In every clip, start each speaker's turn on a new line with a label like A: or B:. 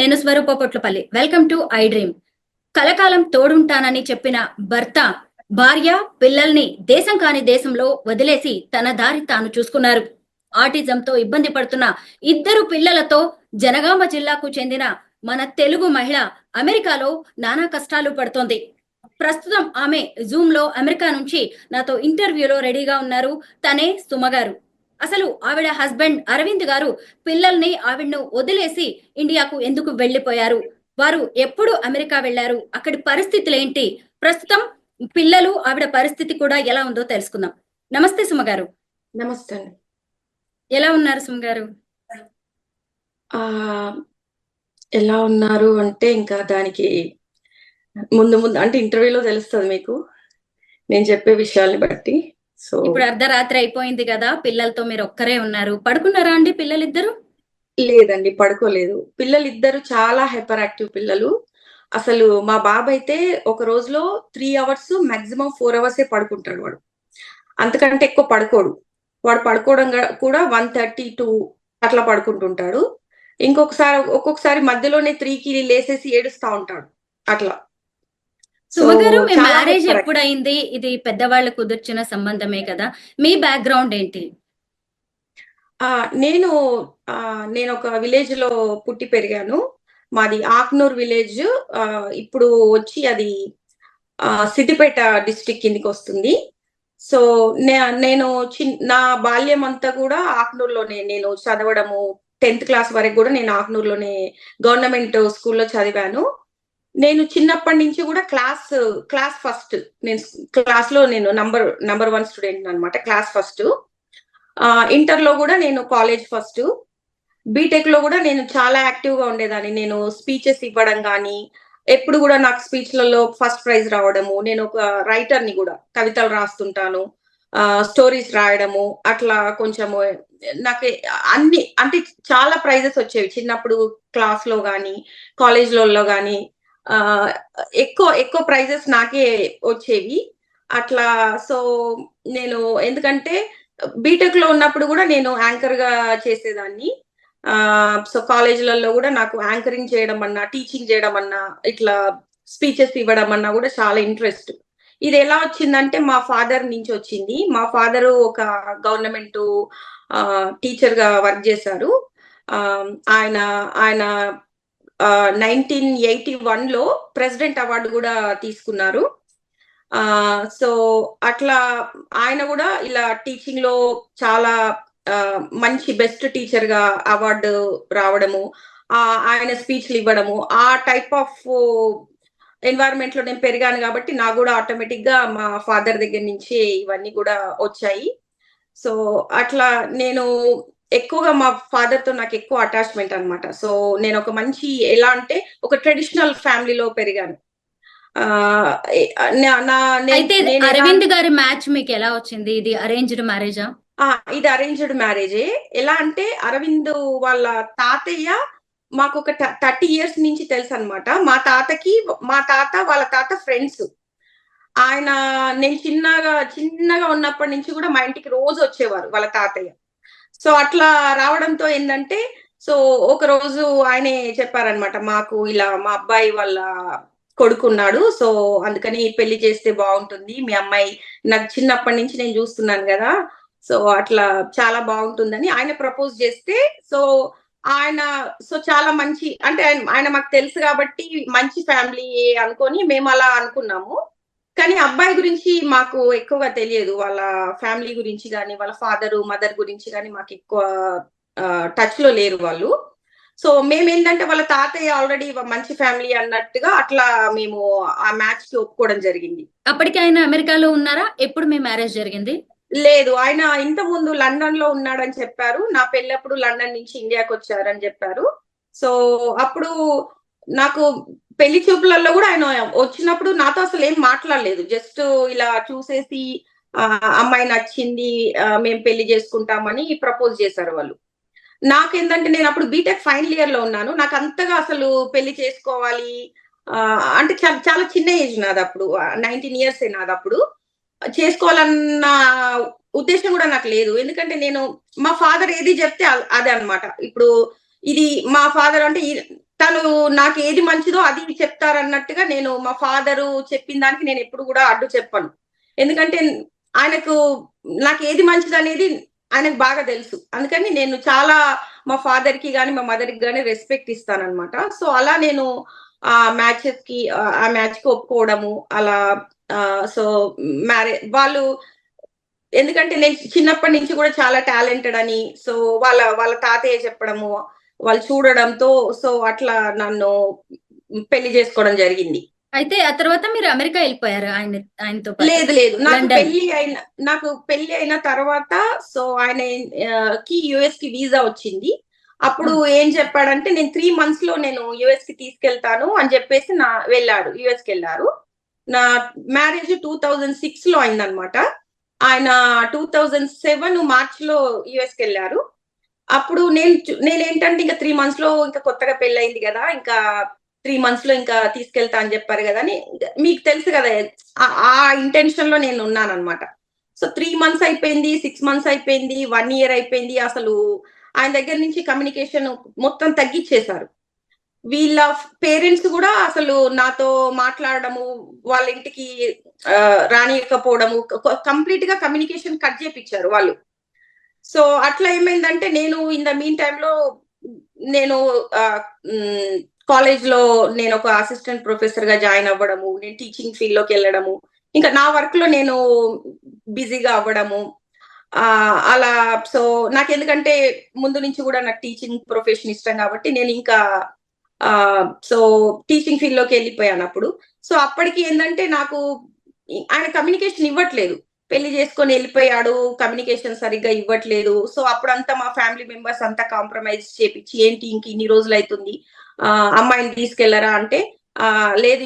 A: నేను Swaroopa Potlapalli. Welcome to iDream. కలకాలం తోడుంటానని చెప్పిన భర్త, భార్య, పిల్లల్ని దేశం కాని దేశంలో వదిలేసి తన దారి తాను చూసుకున్నారు. ఆటిజంతో ఇబ్బంది పడుతున్న ఇద్దరు పిల్లలతో జనగామ జిల్లాకు చెందిన మన తెలుగు మహిళ అమెరికాలో నానా కష్టాలు పడుతోంది. ప్రస్తుతం ఆమె జూమ్ లో అమెరికా నుంచి నాతో ఇంటర్వ్యూలో రెడీగా ఉన్నారు. తనే సుమ గారు. అసలు ఆవిడ హస్బెండ్ అరవింద్ గారు పిల్లల్ని ఆవిడను వదిలేసి ఇండియాకు ఎందుకు వెళ్లిపోయారు, వారు ఎప్పుడు అమెరికా వెళ్లారు, అక్కడి పరిస్థితులు ఏంటి, ప్రస్తుతం పిల్లలు ఆవిడ పరిస్థితి కూడా ఎలా ఉందో తెలుసుకుందాం. నమస్తే సుమ గారు.
B: నమస్తే అండి.
A: ఎలా ఉన్నారు సుమ గారు?
B: ఆ ఎలా ఉన్నారు అంటే ఇంకా దానికి ముందు ముందు అంటే ఇంటర్వ్యూలో తెలుస్తుంది మీకు నేను చెప్పే విషయాల్ని బట్టి. సో
A: ఇప్పుడు అర్ధరాత్రి అయిపోయింది కదా, పిల్లలతో మీరు ఒక్కరే ఉన్నారు. పడుకున్నారా అండి పిల్లలిద్దరు?
B: లేదండి, పడుకోలేదు. పిల్లలిద్దరు చాలా హైపర్ యాక్టివ్ పిల్లలు. అసలు మా బాబు అయితే ఒక రోజులో 3 అవర్స్ మాక్సిమం 4 అవర్సే పడుకుంటాడు. వాడు అంతకంటే ఎక్కువ పడుకోడు. వాడు పడుకోవడం కూడా 1:30 2 అట్లా పడుకుంటుంటాడు. ఒక్కొక్కసారి మధ్యలోనే 3కి లేసేసి ఏడుస్తా ఉంటాడు అట్లా. సో
A: సుమ గారు, మీ
B: చాలా
A: మ్యారేజ్
B: హైపర్ యాక్టివ్.
A: ఎప్పుడైంది? ఇది పెద్దవాళ్ళు కుదిర్చిన సంబంధమే కదా, మీ బ్యాక్గ్రౌండ్ ఏంటి?
B: ఆ నేను నేను ఒక విలేజ్ లో పుట్టి పెరిగాను. మాది ఆక్నూర్ విలేజ్. ఇప్పుడు వచ్చి అది సిద్దిపేట డిస్ట్రిక్ట్ కిందికి వస్తుంది. సో నేను నా బాల్యం అంతా కూడా ఆక్నూర్లోనే నేను చదవడము. 10th క్లాస్ వరకు కూడా నేను ఆక్నూర్లోనే గవర్నమెంట్ స్కూల్లో చదివాను. నేను చిన్నప్పటి నుంచి కూడా క్లాస్ ఫస్ట్. నేను క్లాస్ లో నేను నంబర్ 1 స్టూడెంట్ అనమాట, క్లాస్ ఫస్ట్. ఇంటర్ లో కూడా నేను కాలేజ్ ఫస్ట్. బీటెక్ లో కూడా నేను చాలా యాక్టివ్ గా ఉండేదాన్ని. నేను స్పీచెస్ ఇవ్వడం కానీ, ఎప్పుడు కూడా నాకు స్పీచ్లలో ఫస్ట్ ప్రైజ్ రావడము. నేను ఒక రైటర్ ని కూడా, కవితలు రాస్తుంటాను, స్టోరీస్ రాయడము, అట్లా కొంచెము నాకు అన్ని అంటే చాలా ప్రైజెస్ వచ్చేవి చిన్నప్పుడు. క్లాస్ లో కానీ కాలేజ్లలో కానీ ఆ ఎక్కువ ఎక్కువ ప్రైజెస్ నాకే వచ్చేవి అట్లా. సో నేను ఎందుకంటే బీటెక్ లో ఉన్నప్పుడు కూడా నేను యాంకర్ గా చేసేదాన్ని. సో కాలేజీలలో కూడా నాకు యాంకరింగ్ చేయడం అన్నా, టీచింగ్ చేయడం అన్నా, ఇట్లా స్పీచెస్ ఇవ్వడం అన్నా కూడా చాలా ఇంట్రెస్ట్. ఇది ఎలా వచ్చిందంటే మా ఫాదర్ నుంచి వచ్చింది. మా ఫాదరు ఒక గవర్నమెంట్ టీచర్ గా వర్క్ చేశారు. ఆ, ఆయన ఆయన 1981లో ప్రెసిడెంట్ అవార్డు కూడా తీసుకున్నారు. ఆ సో అట్లా ఆయన కూడా ఇలా టీచింగ్ లో చాలా మంచి బెస్ట్ టీచర్ గా అవార్డు రావడము, ఆయన స్పీచ్లు ఇవ్వడము, ఆ టైప్ ఆఫ్ ఎన్వైరన్మెంట్ లో నేను పెరిగాను కాబట్టి నాకు కూడా ఆటోమేటిక్ గా మా ఫాదర్ దగ్గర నుంచి ఇవన్నీ కూడా వచ్చాయి. సో అట్లా నేను ఎక్కువగా మా ఫాదర్ తో నాకు ఎక్కువ అటాచ్మెంట్ అన్నమాట. సో నేను ఒక మంచి ఎలా అంటే ఒక ట్రెడిషనల్ ఫ్యామిలీలో పెరిగాను. ఆ ఏ- నా- నా-
A: అయితే
B: నేను నేను ఎలా
A: అరవింద్ గారి మ్యాచ్ మీకు ఎలా వచ్చింది? ఇది అరేంజ్డ్ మ్యారేజా?
B: ఇది అరేంజ్డ్ మ్యారేజే. ఎలా అంటే అరవింద్ వాళ్ళ తాతయ్య మాకు ఒక 30 years నుంచి తెలుసు అనమాట. మా తాత వాళ్ళ తాత ఫ్రెండ్స్. ఆయన నేను చిన్నగా చిన్నగా ఉన్నప్పటి నుంచి కూడా మా ఇంటికి రోజు వచ్చేవారు వాళ్ళ తాతయ్య. సో అట్లా రావడంతో ఏంటంటే, సో ఒక రోజు ఆయనే చెప్పారనమాట, మాకు ఇలా మా అబ్బాయి వాళ్ళ కొడుకున్నాడు, సో అందుకని పెళ్లి చేస్తే బాగుంటుంది మీ అమ్మాయి, నాకు చిన్నప్పటి నుంచి నేను చూస్తున్నాను కదా, సో అట్లా చాలా బాగుంటుందని ఆయన ప్రపోజ్ చేస్తే, సో ఆయన సో చాలా మంచి అంటే ఆయన మాకు తెలుసు కాబట్టి మంచి ఫ్యామిలీ అనుకొని మేము అలా అనుకున్నాము. కానీ అబ్బాయి గురించి మాకు ఎక్కువగా తెలియదు. వాళ్ళ ఫ్యామిలీ గురించి గాని, వాళ్ళ ఫాదర్ మదర్ గురించి గాని మాకు ఎక్కువ టచ్ లో లేరు వాళ్ళు. సో మేమేంటంటే వాళ్ళ తాతయ్య ఆల్రెడీ మంచి ఫ్యామిలీ అన్నట్టుగా అట్లా మేము ఆ మ్యాచ్ కి ఒప్పుకోవడం జరిగింది.
A: అప్పటికి ఆయన అమెరికాలో ఉన్నారా? ఎప్పుడు మీ మ్యారేజ్ జరిగింది?
B: లేదు, ఆయన ఇంత ముందు లండన్ లో ఉన్నాడని చెప్పారు. నా పెళ్ళప్పుడు లండన్ నుంచి ఇండియాకి వచ్చారని చెప్పారు. సో అప్పుడు నాకు పెళ్లి చూపులలో కూడా ఆయన వచ్చినప్పుడు నాతో అసలు ఏం మాట్లాడలేదు. జస్ట్ ఇలా చూసేసి ఆ, అమ్మాయి నచ్చింది, మేము పెళ్లి చేసుకుంటామని ప్రపోజ్ చేశారు వాళ్ళు. నాకేంటంటే నేను అప్పుడు బీటెక్ ఫైనల్ ఇయర్ లో ఉన్నాను. నాకు అంతగా అసలు పెళ్లి చేసుకోవాలి ఆ, అంటే చాలా చాలా చిన్న ఏజ్ నాది అప్పుడు. 19 years నాది అప్పుడు. చేసుకోవాలన్న ఉద్దేశం కూడా నాకు లేదు. ఎందుకంటే నేను మా ఫాదర్ ఏది చెప్తే అదే అన్నమాట. ఇప్పుడు ఇది మా ఫాదర్ అంటే తను నాకు ఏది మంచిదో అది చెప్తారన్నట్టుగా నేను మా ఫాదరు చెప్పిన దానికి నేను ఎప్పుడు కూడా అడ్డు చెప్పను. ఎందుకంటే ఆయనకు నాకు ఏది మంచిదనేది ఆయనకు బాగా తెలుసు. అందుకని నేను చాలా మా ఫాదర్‌కి గాని, మా మదర్‌కి గాని రెస్పెక్ట్ ఇస్తాననమాట. సో, అలా నేను ఆ మ్యాచ్‌కి ఒప్పుకోవడము అలా సో, వాళ్ళు ఎందుకంటే నేను చిన్నప్పటి నుంచి కూడా చాలా టాలెంటెడ్ అని, సో వాళ్ళ తాతయ్య చెప్పడము, వాళ్ళు చూడడంతో సో అట్లా నన్ను పెళ్లి చేసుకోవడం జరిగింది.
A: అయితే ఆ తర్వాత మీరు అమెరికా వెళ్ళిపోయారు ఆయనతో పాటు.
B: లేదు లేదు.
A: లండన్.
B: నాకు పెళ్లి అయిన తర్వాత సో ఆయన యుఎస్ కి వీసా వచ్చింది. అప్పుడు ఏం చెప్పాడంటే నేను 3 మంత్స్ లో నేను యుఎస్ కి తీసుకెళ్తాను అని చెప్పేసి వెళ్ళాడు. యుఎస్ కి వెళ్ళారు. నా మ్యారేజ్ 2006 లో అయిందనమాట. ఆయన 2007 మార్చ్ లో యుఎస్ కి వెళ్ళారు. అప్పుడు నేనేంటంటే ఇంకా 3 మంత్స్ లో ఇంకా కొత్తగా పెళ్ళయింది కదా, ఇంకా 3 మంత్స్ లో ఇంకా తీసుకెళ్తా అని చెప్పారు కదా అని మీకు తెలుసు కదా, ఆ ఇంటెన్షన్ లో నేను ఉన్నానన్నమాట. సో 3 మంత్స్ అయిపోయింది, 6 మంత్స్ అయిపోయింది, 1 ఇయర్ అయిపోయింది. అసలు ఆయన దగ్గర నుంచి కమ్యూనికేషన్ మొత్తం తగ్గిచ్చేశారు. వీళ్ళ పేరెంట్స్ కూడా అసలు నాతో మాట్లాడడము, వాళ్ళ ఇంటికి రానియకపోవడము, కంప్లీట్ గా కమ్యూనికేషన్ కట్ చేపిచ్చారు వాళ్ళు. సో అట్లా ఏమైందంటే నేను ఇన్ ద మీన్ టైమ్ లో నేను కాలేజ్ లో నేను ఒక అసిస్టెంట్ ప్రొఫెసర్ గా జాయిన్ అవ్వడము, నేను టీచింగ్ ఫీల్డ్ లోకి వెళ్ళడము, ఇంకా నా వర్క్ లో నేను బిజీగా అవ్వడము. అలా సో నాకెందుకంటే ముందు నుంచి కూడా నాకు టీచింగ్ ప్రొఫెషన్ ఇష్టం కాబట్టి నేను ఇంకా సో టీచింగ్ ఫీల్డ్ లోకి వెళ్ళిపోయాను అప్పుడు. సో అప్పటికి ఏంటంటే నాకు ఆయన కమ్యూనికేషన్ ఇవ్వట్లేదు. పెళ్లి చేసుకొని వెళ్ళిపోయాడు, కమ్యూనికేషన్ సరిగ్గా ఇవ్వట్లేదు. సో అప్పుడంతా మా ఫ్యామిలీ మెంబర్స్ అంతా కాంప్రమైజ్ చేపిచ్చి, ఏంటి ఇంక ఇన్ని రోజులు అవుతుంది, అమ్మాయిని తీసుకెళ్లరా అంటే లేదు,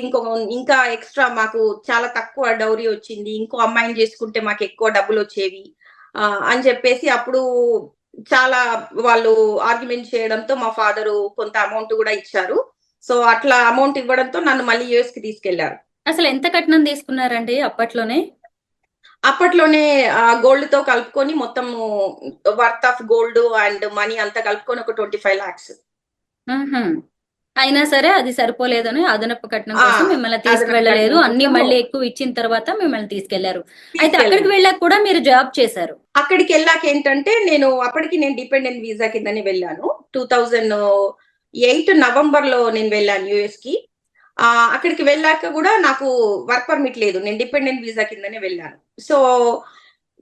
B: ఇంకా ఎక్స్ట్రా మాకు చాలా తక్కువ డౌరీ వచ్చింది, ఇంకో అమ్మాయిని చేసుకుంటే మాకు ఎక్కువ డబ్బులు వచ్చేవి అని చెప్పేసి అప్పుడు చాలా వాళ్ళు ఆర్గ్యుమెంట్ చేయడంతో మా ఫాదరు కొంత అమౌంట్ కూడా ఇచ్చారు. సో అట్లా అమౌంట్ ఇవ్వడంతో నన్ను మళ్ళీ యుఎస్ కి తీసుకెళ్లారు.
A: అసలు ఎంత కట్నం తీసుకున్నారండి అప్పట్లోనే?
B: అప్పట్లోనే గోల్డ్ తో కలుపుకొని మొత్తం worth of gold and money అంతా కలుపుకొని ఒక 25 lakhs.
A: అయినా సరే అది సరిపోలేదని అదనపు కట్నం
B: ఆ!
A: కోసం మిమ్మల్ని
B: అదనపు
A: తీసుకువెళ్ళలేదు.
B: కట్నం
A: అన్ని
B: కోసము
A: మళ్ళీ ఎక్కువ ఇచ్చిన తర్వాత మిమ్మల్ని తీసుకెళ్లారు. అయితే అక్కడికి
B: తీసుకెళ్ళారు.
A: వెళ్ళాక కూడా మీరు జాబ్ చేశారు.
B: అక్కడికెళ్ళాక ఏంటంటే అప్పటికి నేను డిపెండెంట్ వీసా కిందనే వెళ్ళాను. 2008 నవంబర్‌లో నేను వెళ్ళాను యూఎస్‌కి. అక్కడికి వెళ్ళాక గూడా నాకు వర్క్ పర్మిట్ లేదు. నేను డిపెండెంట్ వీసా కిందనే వెళ్ళాను. సో,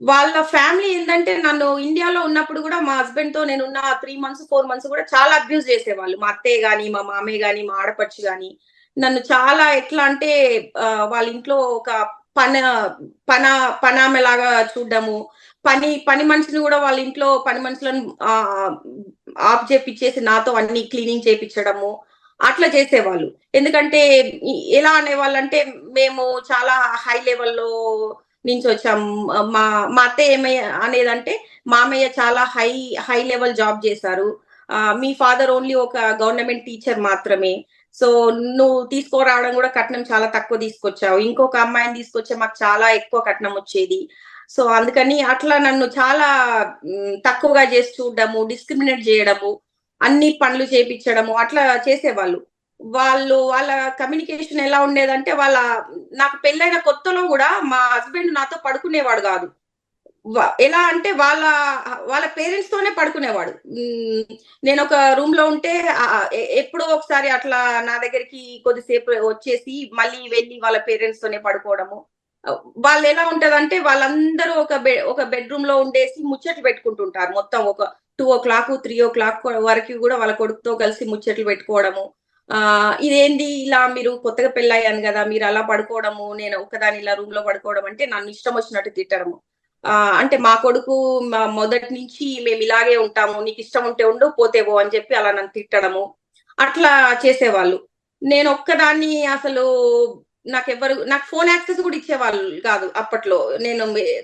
B: వాళ్ళ ఫ్యామిలీ ఏందంటే నన్ను ఇండియాలో ఉన్నప్పుడు గూడా మా హస్బెండ్‌తో నేనున్న 3 మంత్స్, 4 మంత్స్ గూడా చాలా అబ్యూజ్ చేసేవాళ్ళు. మా అత్తయ్య గాని, మా మామయ్య గాని, మా ఆడపడుచు గాని నన్ను చాలా ఎట్లా అంటే వాళ్ళ ఇంట్లో ఒక పన పన పనామెలాగా చూడడము, పని మనిషిని గూడా వాళ్ళ ఇంట్లో పని మనుషులను ఆఫ్ చేపిచ్చేసి నాతో అన్ని క్లీనింగ్ చేపిచ్చడము, అట్లా చేసేవాళ్ళు. ఎందుకంటే ఎలా అనేవాళ్ళంటే మేము చాలా హై లెవెల్‌లో నుంచొచ్చాం. మా మా అత్తయ్య అనేదంటే మామయ్య చాలా హై లెవెల్ జాబ్ చేశారు. మీ ఫాదర్ ఓన్లీ ఒక గవర్నమెంట్ టీచర్ మాత్రమే. సో నువ్వు తీసుకురావడం గూడా కట్నం చాలా తక్కువ తీసుకొచ్చావు. ఇంకొక అమ్మాయిని తీసుకొస్తే మాకు చాలా ఎక్కువ కట్నం వచ్చేది. సో అందుకని అట్లా నన్ను చాలా తక్కువగా చేసి చూడడము, డిస్క్రిమినేట్ జేయడము, అన్ని పనులు చేపిచ్చడము అట్లా చేసేవాళ్ళు. వాళ్ళ కమ్యూనికేషన్ ఎలా ఉండేదంటే నాకు పెళ్లైన కొత్తలో గూడా మా హస్బెండ్ నాతో పడుకునేవాడు గాదు. ఎలా అంటే వాళ్ళ పేరెంట్స్ తోనే పడుకునేవాడు. నేనొక రూమ్ లో ఉంటే ఎప్పుడో ఒకసారి అట్లా నా దగ్గరికి కొద్దిసేపు వచ్చేసి మళ్ళీ వెళ్లి వాళ్ళ పేరెంట్స్ తోనే పడుకోవడము. వాళ్ళెలా ఉంటదంటే వాళ్ళందరూ ఒక బెడ్‌రూమ్ లో ఉండేసి ముచ్చట్లు పెట్టుకుంటుంటారు. మొత్తం ఒక 2:00, 3:00 వరకు గూడా వాళ్ళ కొడుకుతో కలిసి ముచ్చట్లు పెట్టుకోవడము. ఇదేంది ఇలా మీరు కొత్తగా పెళ్లయ్యాను గదా, మీరలా పడుకోవడము, నేను ఒక్కదాన్ని ఇలా రూమ్‌లో పడుకోవడం అంటే నన్ను ఇష్టం వచ్చినట్టు తిట్టడము. అంటే మా కొడుకు మొదటి నుంచి మేమిలాగే ఉంటాము, నీకిష్టం ఉంటే ఉండు, పోతే పో అని చెప్పి అలా నన్ను తిట్టడము, అట్లా చేసేవాళ్ళు. నేనొక్కదాన్ని అసలు నాకు ఫోన్ యాక్సెస్ గూడా ఇచ్చేవాళ్ళు గాదు అప్పట్లో.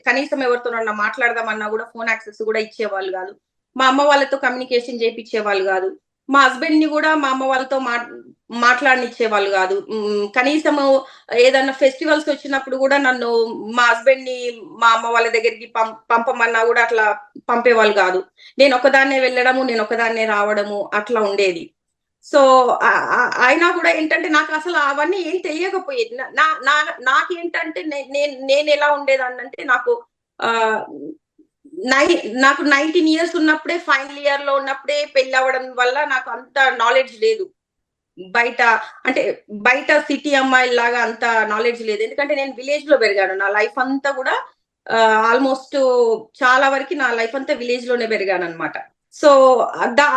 B: కనీసం ఎవరితోనన్నా మాట్లాడదామన్నా గూడా ఫోన్ యాక్సెస్ గూడా ఇచ్చేవాళ్ళు గాదు. మా అమ్మ వాళ్ళతో కమ్యూనికేషన్ చేపిచ్చేవాళ్ళు గాదు. మా హస్బెండ్‌ని గూడా మా అమ్మ వాళ్ళతో మాట్లాడనిచ్చేవాళ్ళు గాదు. కనీసము ఏదన్నా ఫెస్టివల్స్ వచ్చినప్పుడు గూడా నన్ను మా హస్బెండ్‌ని మా అమ్మ వాళ్ళ దగ్గరికి పంపమన్నా గూడా అట్లా పంపేవాళ్ళు గాదు. నేనొక్కదాన్నే వెళ్ళడము, నేనొక్కదాన్నే రావడము అట్లా ఉండేది. సో అయినా కూడా ఏంటంటే నాకు అసలు అవన్నీ ఏం తెలియకపోయేది. నాకేంటంటే నేను ఎలా ఉండేదాన్ని అంటే ఆ, నై నాకు 19 years ఉన్నప్పుడే, ఫైనల్ ఇయర్ లో ఉన్నప్పుడే పెళ్లి అవ్వడం వల్ల నాకు అంత నాలెడ్జ్ లేదు. బయట అంటే బయట సిటీ అమ్మాయి లాగా అంత నాలెడ్జ్ లేదు. ఎందుకంటే నేను విలేజ్ లో పెరిగాను. నా లైఫ్ అంతా కూడా ఆల్మోస్ట్ చాలా వరకు నా లైఫ్ అంతా విలేజ్ లోనే పెరిగాను అనమాట. సో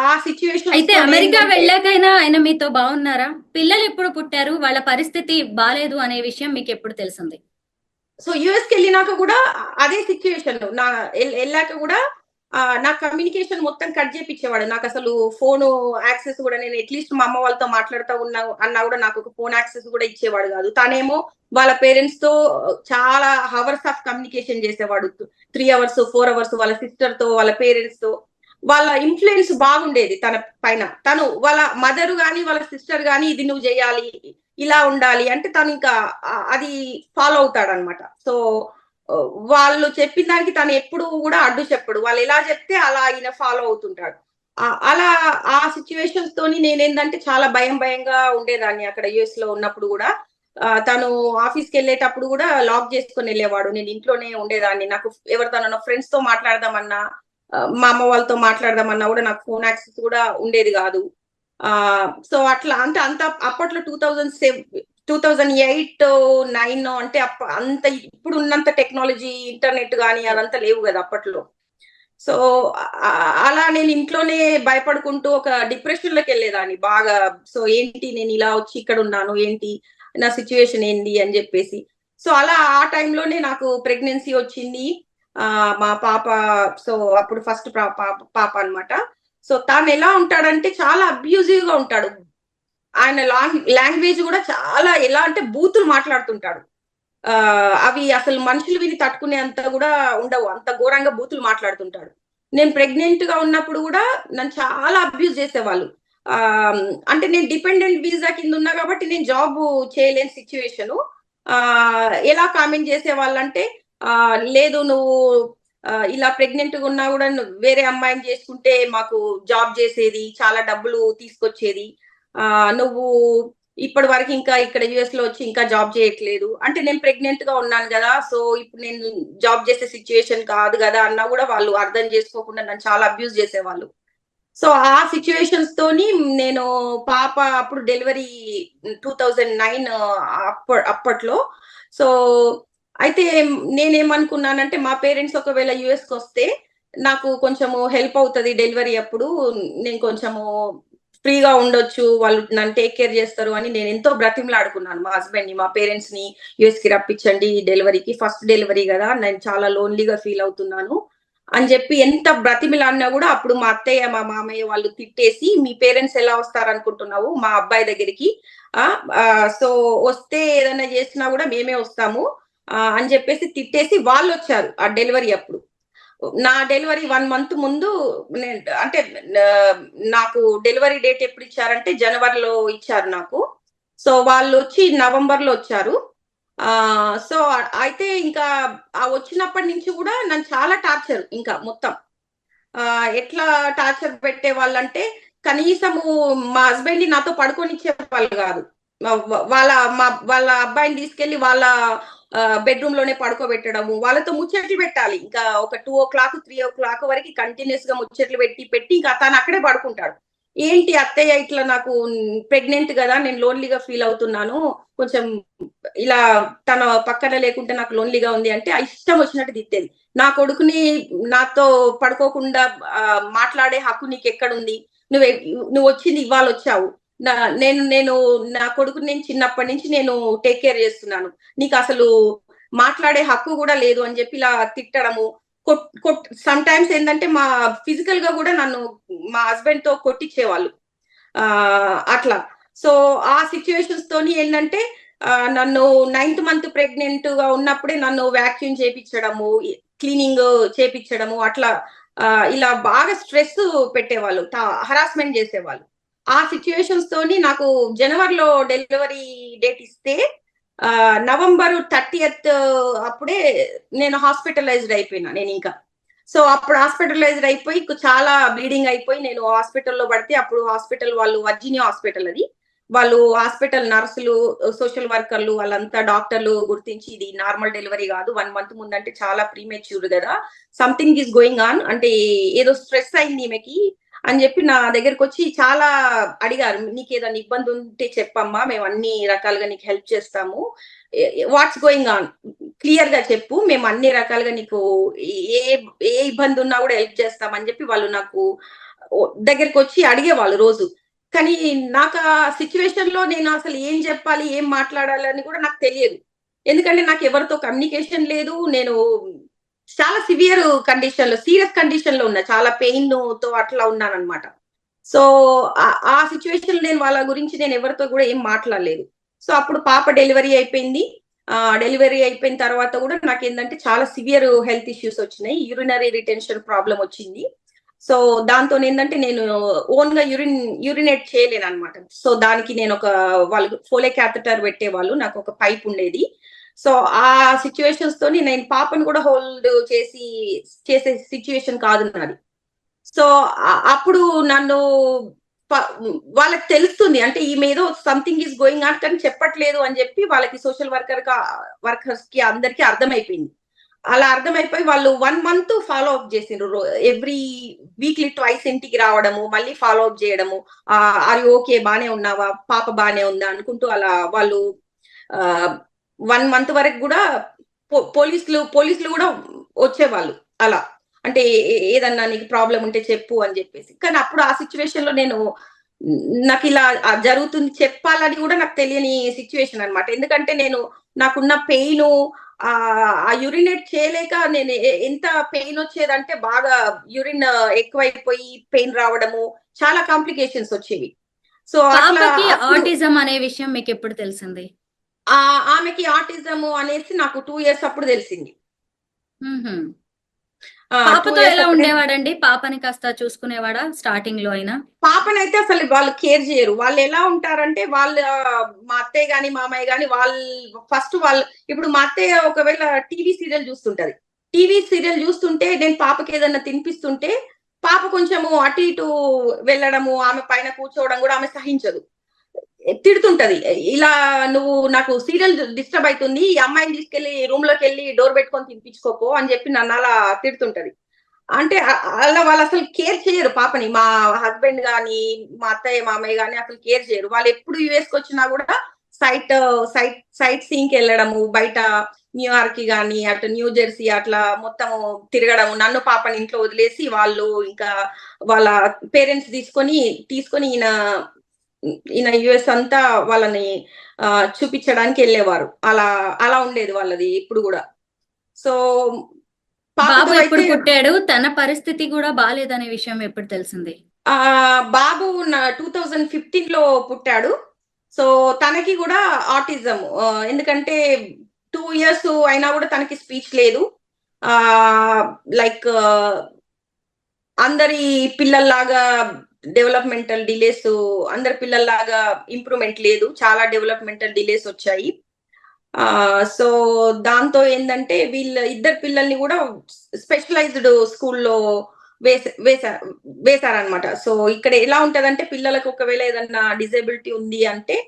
B: ఆ సిచ్యువేషన్స్
A: అయితే అమెరికా వెళ్ళాకైనా ఆయన మీతో బాగున్నారా? పిల్లలు ఎప్పుడు పుట్టారు? వాళ్ళ పరిస్థితి బాలేదు అనే విషయం మీకు ఎప్పుడు తెలిసింది?
B: సో యుఎస్కి వెళ్ళినాక కూడా అదే సిచ్యువేషన్. వెళ్ళాక కూడా నా కమ్యూనికేషన్ మొత్తం కట్ చేపించేవాడు. నాకు అసలు ఫోన్ యాక్సెస్ కూడా, నేను అట్లీస్ట్ మా అమ్మ వాళ్ళతో మాట్లాడుతూ అన్నా కూడా నాకు ఒక ఫోన్ యాక్సెస్ కూడా ఇచ్చేవాడు కాదు. తనేమో వాళ్ళ పేరెంట్స్ తో చాలా హవర్స్ ఆఫ్ కమ్యూనికేషన్ చేసేవాడు. 3 hours 4 hours వాళ్ళ సిస్టర్ తో, వాళ్ళ పేరెంట్స్ తో. వాళ్ళ ఇన్ఫ్లుయెన్స్ బాగుండేది తన పైన. తను వాళ్ళ మదర్ గాని వాళ్ళ సిస్టర్ గాని ఇది నువ్వు చేయాలి, ఇలా ఉండాలి అంటే తను ఇంకా అది ఫాలో అవుతాడనమాట. సో వాళ్ళు చెప్పిన దానికి తను ఎప్పుడు కూడా అడ్డు చెప్పడు. వాళ్ళు ఎలా చెప్తే అలా ఈయన ఫాలో అవుతుంటాడు. అలా ఆ సిచ్యువేషన్స్ తోని నేనేందంటే చాలా భయంగా ఉండేదాన్ని అక్కడ యుఎస్ లో ఉన్నప్పుడు కూడా. తను ఆఫీస్కి వెళ్ళేటప్పుడు కూడా లాక్ చేసుకొని వెళ్ళేవాడు. నేను ఇంట్లోనే ఉండేదాన్ని. నాకు ఎవరితోనన్నా ఫ్రెండ్స్ తో మాట్లాడదామన్నా, మా అమ్మ వాళ్ళతో మాట్లాడదామన్నా కూడా నాకు ఫోన్ యాక్సెస్ కూడా ఉండేది కాదు. సో అట్లా అంటే అంత అప్పట్లో 2008-9 అంటే అంత ఇప్పుడు ఉన్నంత టెక్నాలజీ, ఇంటర్నెట్ కానీ అదంతా లేవు కదా అప్పట్లో. సో అలా నేను ఇంట్లోనే భయపడుకుంటూ ఒక డిప్రెషన్ లోకి వెళ్ళేదాన్ని బాగా. సో ఏంటి నేను ఇలా వచ్చి ఇక్కడ ఉన్నాను, ఏంటి నా సిచ్యువేషన్ ఏంటి అని చెప్పేసి. సో అలా ఆ టైంలోనే నాకు ప్రెగ్నెన్సీ వచ్చింది. మా పాప, సో అప్పుడు ఫస్ట్ పాప అన్నమాట. సో తాను ఎలా ఉంటాడంటే చాలా అబ్యూజివ్ గా ఉంటాడు. ఆయన లాంగ్వేజ్ కూడా చాలా ఎలా అంటే బూతులు మాట్లాడుతుంటాడు. అవి అసలు మనుషులు విని తట్టుకునే అంత కూడా ఉండవు. అంత ఘోరంగా బూతులు మాట్లాడుతుంటాడు. నేను ప్రెగ్నెంట్ గా ఉన్నప్పుడు కూడా నన్ను చాలా అబ్యూజ్ చేసేవాళ్ళు. అంటే నేను డిపెండెంట్ వీసా కింద ఉన్నా కాబట్టి నేను జాబ్ చేయలేని సిచ్యువేషన్. ఎలా కామెంట్ చేసేవాళ్ళంటే, లేదు నువ్వు ఇలా ప్రెగ్నెంట్ గా ఉన్నా కూడా వేరే అమ్మాయిని చేసుకుంటే మాకు జాబ్ చేసేది, చాలా డబ్బులు తీసుకొచ్చేది. నువ్వు ఇప్పటి వరకు ఇంకా ఇక్కడ యుఎస్ లో వచ్చి ఇంకా జాబ్ చేయట్లేదు అంటే, నేను ప్రెగ్నెంట్ గా ఉన్నాను కదా, సో ఇప్పుడు నేను జాబ్ చేసే సిచ్యువేషన్ కాదు కదా అన్నా కూడా వాళ్ళు అర్థం చేసుకోకుండా నన్ను చాలా అబ్యూజ్ చేసేవాళ్ళు. సో ఆ సిచ్యువేషన్స్ తోని నేను పాప అప్పుడు డెలివరీ 2009 అప్పట్లో. సో అయితే నేనేమనుకున్నానంటే మా పేరెంట్స్ ఒకవేళ యుఎస్ కి వస్తే నాకు కొంచెము హెల్ప్ అవుతుంది డెలివరీ అప్పుడు, నేను కొంచెము ఫ్రీగా ఉండొచ్చు, వాళ్ళు నన్ను టేక్ కేర్ చేస్తారు అని నేను ఎంతో బ్రతిమలాడుకున్నాను మా హస్బెండ్ ని, మా పేరెంట్స్ ని యుఎస్ కి రప్పించండి డెలివరీకి, ఫస్ట్ డెలివరీ కదా, నేను చాలా లోన్లీగా ఫీల్ అవుతున్నాను అని చెప్పి ఎంత బ్రతిమిలాడినా కూడా అప్పుడు మా అత్తయ్య మా మామయ్య వాళ్ళు తిట్టేసి, మీ పేరెంట్స్ ఎలా వస్తారనుకుంటున్నావు మా అబ్బాయి దగ్గరికి, సో వస్తే ఏదైనా చేసినా కూడా మేమే వస్తాము అని చెప్పేసి తిట్టేసి వాళ్ళు వచ్చారు ఆ డెలివరీ అప్పుడు. నా డెలివరీ 1 month ముందు అంటే నాకు డెలివరీ డేట్ ఎప్పుడు ఇచ్చారంటే జనవరిలో ఇచ్చారు నాకు. సో వాళ్ళు వచ్చి నవంబర్ లో వచ్చారు. సో అయితే ఇంకా వచ్చినప్పటి నుంచి కూడా నన్ను చాలా టార్చర్ ఇంకా మొత్తం. ఎట్లా టార్చర్ పెట్టే వాళ్ళంటే కనీసము మా హస్బెండ్ ని నాతో పడుకోనిచ్చే వాళ్ళు కాదు. వాళ్ళ వాళ్ళ అబ్బాయిని తీసుకెళ్లి వాళ్ళ బెడ్రూమ్ లోనే పడుకోబెట్టడము, వాళ్ళతో ముచ్చట్లు పెట్టాలి. ఇంకా ఒక 2 o'clock 3 o'clock వరకు కంటిన్యూస్ గా ముచ్చట్లు పెట్టి ఇంకా తను అక్కడే పడుకుంటాడు. ఏంటి అత్తయ్య ఇట్లా నాకు ప్రెగ్నెంట్ కదా, నేను లోన్లీగా ఫీల్ అవుతున్నాను, కొంచెం ఇలా తన పక్కన లేకుంటే నాకు లోన్లీగా ఉంది అంటే ఆ ఇష్టం వచ్చినట్టు తిట్టేది. నా కొడుకుని నాతో పడుకోకుండా మాట్లాడే హక్కు నీకు ఎక్కడుంది, నువ్వు వచ్చింది ఇవాళ వచ్చావు, నేను నా కొడుకుని నేను చిన్నప్పటి నుంచి నేను టేక్ కేర్ చేస్తున్నాను, నీకు అసలు మాట్లాడే హక్కు కూడా లేదు అని చెప్పి ఇలా తిట్టడము. సమ్ టైమ్స్ ఏంటంటే మా ఫిజికల్ గా కూడా నన్ను మా హస్బెండ్ తో కొట్టించేవాళ్ళు అట్లా. సో ఆ సిచ్యువేషన్స్ తోని ఏంటంటే నన్ను 9th month ప్రెగ్నెంట్ గా ఉన్నప్పుడే నన్ను వ్యాక్యూమ్ చేపించడము, క్లీనింగ్ చేపించడము, అట్లా ఇలా బాగా స్ట్రెస్ పెట్టేవాళ్ళు, హరాస్మెంట్ చేసేవాళ్ళు. ఆ సిచ్యువేషన్స్ తోని నాకు జనవరిలో డెలివరీ డేట్ ఇస్తే November 30th అప్పుడే నేను హాస్పిటలైజ్డ్ అయిపోయినా నేను ఇంకా. సో అప్పుడు హాస్పిటలైజ్డ్ అయిపోయి చాలా బ్లీడింగ్ అయిపోయి నేను హాస్పిటల్లో పడితే అప్పుడు హాస్పిటల్ వాళ్ళు వర్జీనియా హాస్పిటల్ అది వాళ్ళు హాస్పిటల్ నర్సులు సోషల్ వర్కర్లు వాళ్ళంతా డాక్టర్లు గుర్తించి ఇది నార్మల్ డెలివరీ కాదు 1 month ముందంటే చాలా ప్రీమెచ్యూర్ కదా సంథింగ్ ఈస్ గోయింగ్ ఆన్ అంటే ఏదో స్ట్రెస్ అయింది ఈమెకి అని చెప్పి నా దగ్గరకు వచ్చి చాలా అడిగారు నీకు ఏదైనా ఇబ్బంది ఉంటే చెప్పమ్మా మేము అన్ని రకాలుగా నీకు హెల్ప్ చేస్తాము వాట్స్ గోయింగ్ ఆన్ క్లియర్ గా చెప్పు మేము అన్ని రకాలుగా నీకు ఏ ఏ ఇబ్బంది ఉన్నా కూడా హెల్ప్ చేస్తామని చెప్పి వాళ్ళు నాకు దగ్గరికి వచ్చి అడిగేవాళ్ళు రోజు కానీ నాకు ఆ సిచ్యువేషన్ లో నేను అసలు ఏం చెప్పాలి ఏం మాట్లాడాలి అని కూడా నాకు తెలియదు ఎందుకంటే నాకు ఎవరితో కమ్యూనికేషన్ లేదు నేను చాలా సివియర్ కండిషన్ లో సీరియస్ కండిషన్ లో ఉన్నా చాలా పెయిన్ తో అట్లా ఉన్నాను అనమాట సో ఆ సిచ్యువేషన్ నేను వాళ్ళ గురించి నేను ఎవరితో కూడా ఏం మాట్లాడలేదు సో అప్పుడు పాప డెలివరీ అయిపోయింది డెలివరీ అయిపోయిన తర్వాత కూడా నాకు ఏంటంటే చాలా సివియర్ హెల్త్ ఇష్యూస్ వచ్చినాయి యూరినరీ రిటెన్షన్ ప్రాబ్లం వచ్చింది సో దాంతో ఏంటంటే నేను ఓన్ గా యూరినేట్ చేయలేను అనమాట సో దానికి నేను ఒక వాళ్ళు ఫోలే క్యాథెటర్ పెట్టేవాళ్ళు నాకు ఒక పైప్ ఉండేది సో ఆ సిచ్యువేషన్స్ తోని నేను పాపను కూడా హోల్డ్ చేసే సిచ్యువేషన్ కాదు నాది సో అప్పుడు నన్ను వాళ్ళకి తెలుస్తుంది అంటే ఈమె ఏదో సంథింగ్ ఈస్ గోయింగ్ ఆన్ కానీ చెప్పట్లేదు అని చెప్పి వాళ్ళకి సోషల్ వర్కర్స్ కి అందరికి అర్థమైపోయింది అలా అర్థమైపోయి వాళ్ళు 1 month ఫాలో అప్ చేసిండ్రు ఎవ్రీ వీక్లీ ట్వైస్ ఇంటికి రావడము మళ్ళీ ఫాలో అప్ చేయడము అది ఓకే బానే ఉన్నావా పాప బానే ఉందా అనుకుంటూ అలా వాళ్ళు 1 month వరకు కూడా పోలీసులు కూడా వచ్చేవాళ్ళు అలా అంటే ఏదన్నా నీకు ప్రాబ్లం ఉంటే చెప్పు అని చెప్పేసి కానీ అప్పుడు ఆ సిచ్యువేషన్ లో నేను నాకు ఇలా జరుగుతుంది చెప్పాలని కూడా నాకు తెలియని సిచ్యువేషన్ అనమాట ఎందుకంటే నేను నాకున్న పెయిన్ ఆ యూరినేట్ చేయలేక నేను ఎంత పెయిన్ వచ్చేదంటే బాగా యూరిన్ ఎక్కువైపోయి పెయిన్ రావడము చాలా కాంప్లికేషన్స్ వచ్చేవి సో
A: పాపకి ఆటిజం అనే విషయం మీకు ఎప్పుడు తెలిసింది
B: ఆమెకి ఆటిజం అనేసి నాకు 2 years అప్పుడు తెలిసింది
A: పాపతో ఎలా ఉండేవాడండి పాపని కాస్త చూసుకునేవాడా స్టార్టింగ్ లో అయినా
B: పాపనైతే అసలు వాళ్ళు కేర్ చేయరు వాళ్ళు ఎలా ఉంటారంటే వాళ్ళ మా అత్తయ్య గాని మామయ్య గాని వాళ్ళు ఫస్ట్ వాళ్ళు ఇప్పుడు మా అత్తయ్య ఒకవేళ టీవీ సీరియల్ చూస్తుంటది టీవీ సీరియల్ చూస్తుంటే నేను పాపకి ఏదన్నా తినిపిస్తుంటే పాప కొంచెము అటు ఇటు వెళ్ళడము ఆమె పైన కూర్చోవడం కూడా ఆమె సహించదు తిడుతుంటది ఇలా నువ్వు నాకు సీరియల్ డిస్టర్బ్ అవుతుంది ఈ అమ్మాయిని తీసుకెళ్లి రూమ్ లోకి వెళ్ళి డోర్ పెట్టుకొని తినిపించుకోపో అని చెప్పి నన్ను అలా తిడుతుంటది అంటే అలా వాళ్ళు అసలు కేర్ చేయరు పాపని మా హస్బెండ్ గాని మా అత్తయ్య మామయ్య గాని అసలు కేర్ చేయరు వాళ్ళు ఎప్పుడు యుఎస్ కి వచ్చినా కూడా సైట్ సీయింగ్ కి వెళ్ళడము బయట న్యూయార్క్ కి గాని అటు న్యూ జెర్సీ అట్లా మొత్తం తిరగడము నన్ను పాపని ఇంట్లో వదిలేసి వాళ్ళు ఇంకా వాళ్ళ పేరెంట్స్ తీసుకొని ఈయన యుఎస్ అంతా వాళ్ళని చూపించడానికి వెళ్ళేవారు అలా ఉండేది వాళ్ళది ఇప్పుడు కూడా సో
A: బాబు ఎప్పుడు పుట్టాడు తన పరిస్థితి కూడా బాలేదనే విషయం ఎప్పుడు తెలిసింది
B: బాబు 2015 లో పుట్టాడు సో తనకి కూడా ఆటిజం ఎందుకంటే 2 years అయినా కూడా తనకి స్పీచ్ లేదు లైక్ అందరి పిల్లల్లాగా డెవలప్మెంటల్ డిలేస్ అందరి పిల్లల్లాగా ఇంప్రూవ్మెంట్ లేదు చాలా డెవలప్మెంటల్ డిలేస్ వచ్చాయి సో దాంతో ఏంటంటే ఇద్దరు పిల్లల్ని కూడా స్పెషలైజ్డ్ స్కూల్లో వేశారనమాట సో ఇక్కడ ఎలా ఉంటదంటే పిల్లలకు ఒకవేళ ఏదన్నా డిజేబిలిటీ ఉంది అంటే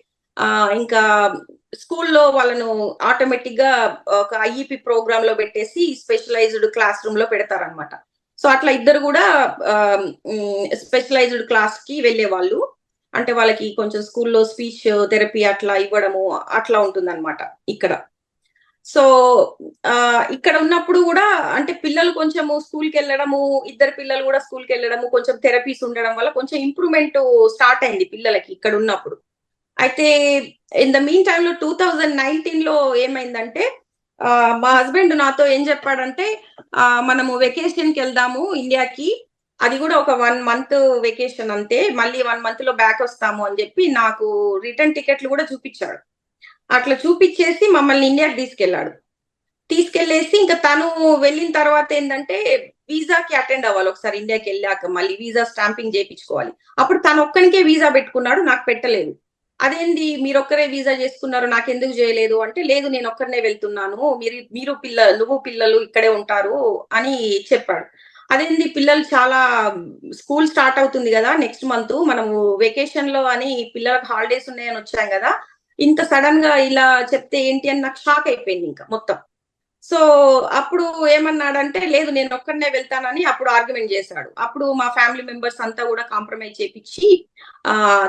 B: ఇంకా స్కూల్లో వాళ్ళను ఆటోమేటిక్ గా ఒక ఐఈపీ ప్రోగ్రామ్ లో పెట్టేసి స్పెషలైజ్డ్ క్లాస్ రూమ్ లో పెడతారనమాట సో అట్లా ఇద్దరు కూడా స్పెషలైజ్డ్ క్లాస్ కి వెళ్లే వాళ్ళు అంటే వాళ్ళకి కొంచెం స్కూల్లో స్పీచ్ థెరపీ అట్లా ఇవ్వడము అట్లా ఉంటుందన్నమాట ఇక్కడ సో ఇక్కడ ఉన్నప్పుడు కూడా అంటే పిల్లలు కొంచెము స్కూల్కి వెళ్ళడము ఇద్దరు పిల్లలు కూడా స్కూల్కి వెళ్ళడము కొంచెం థెరపీస్ ఉండడం వల్ల కొంచెం ఇంప్రూవ్మెంట్ స్టార్ట్ అయింది పిల్లలకి ఇక్కడ ఉన్నప్పుడు అయితే ఇన్ ద మీన్ టైమ్ లో 2019 లో ఏమైందంటే మా హస్బెండ్ నాతో ఏం చెప్పాడంటే మనము వెకేషన్ కి వెళ్దాము ఇండియాకి అది కూడా ఒక 1 month వెకేషన్ అంతే మళ్ళీ 1 month లో బ్యాక్ వస్తాము అని చెప్పి నాకు రిటర్న్ టికెట్లు కూడా చూపించాడు అట్లా చూపించేసి మమ్మల్ని ఇండియాకి తీసుకెళ్లేసి ఇంకా తను వెళ్ళిన తర్వాత ఏంటంటే వీసాకి అటెండ్ అవ్వాలి ఒకసారి ఇండియాకి వెళ్ళాక మళ్ళీ వీసా స్టాంపింగ్ చేయించుకోవాలి అప్పుడు తను ఒక్కనికే వీసా పెట్టుకున్నాడు నాకు పెట్టలేదు అదేంది మీరొక్కరే వీసా చేసుకున్నారు నాకెందుకు చేయలేదు అంటే లేదు నేను ఒక్కరినే వెళ్తున్నాను నువ్వు పిల్లలు ఇక్కడే ఉంటారు అని చెప్పాడు అదేంది పిల్లలు చాలా స్కూల్ స్టార్ట్ అవుతుంది కదా నెక్స్ట్ మంత్, మనము వెకేషన్ లో అని పిల్లలకు హాలిడేస్ ఉన్నాయని వచ్చాం కదా, ఇంత సడన్ గా ఇలా చెప్తే ఏంటి అని నాకు షాక్ అయిపోయింది ఇంకా మొత్తం. సో అప్పుడు ఏమన్నాడంటే, లేదు నేను ఒక్కడినే వెళ్తానని అప్పుడు ఆర్గ్యుమెంట్ చేశాడు. అప్పుడు మా ఫ్యామిలీ మెంబర్స్ అంతా కూడా కాంప్రమైజ్ చేపిచ్చి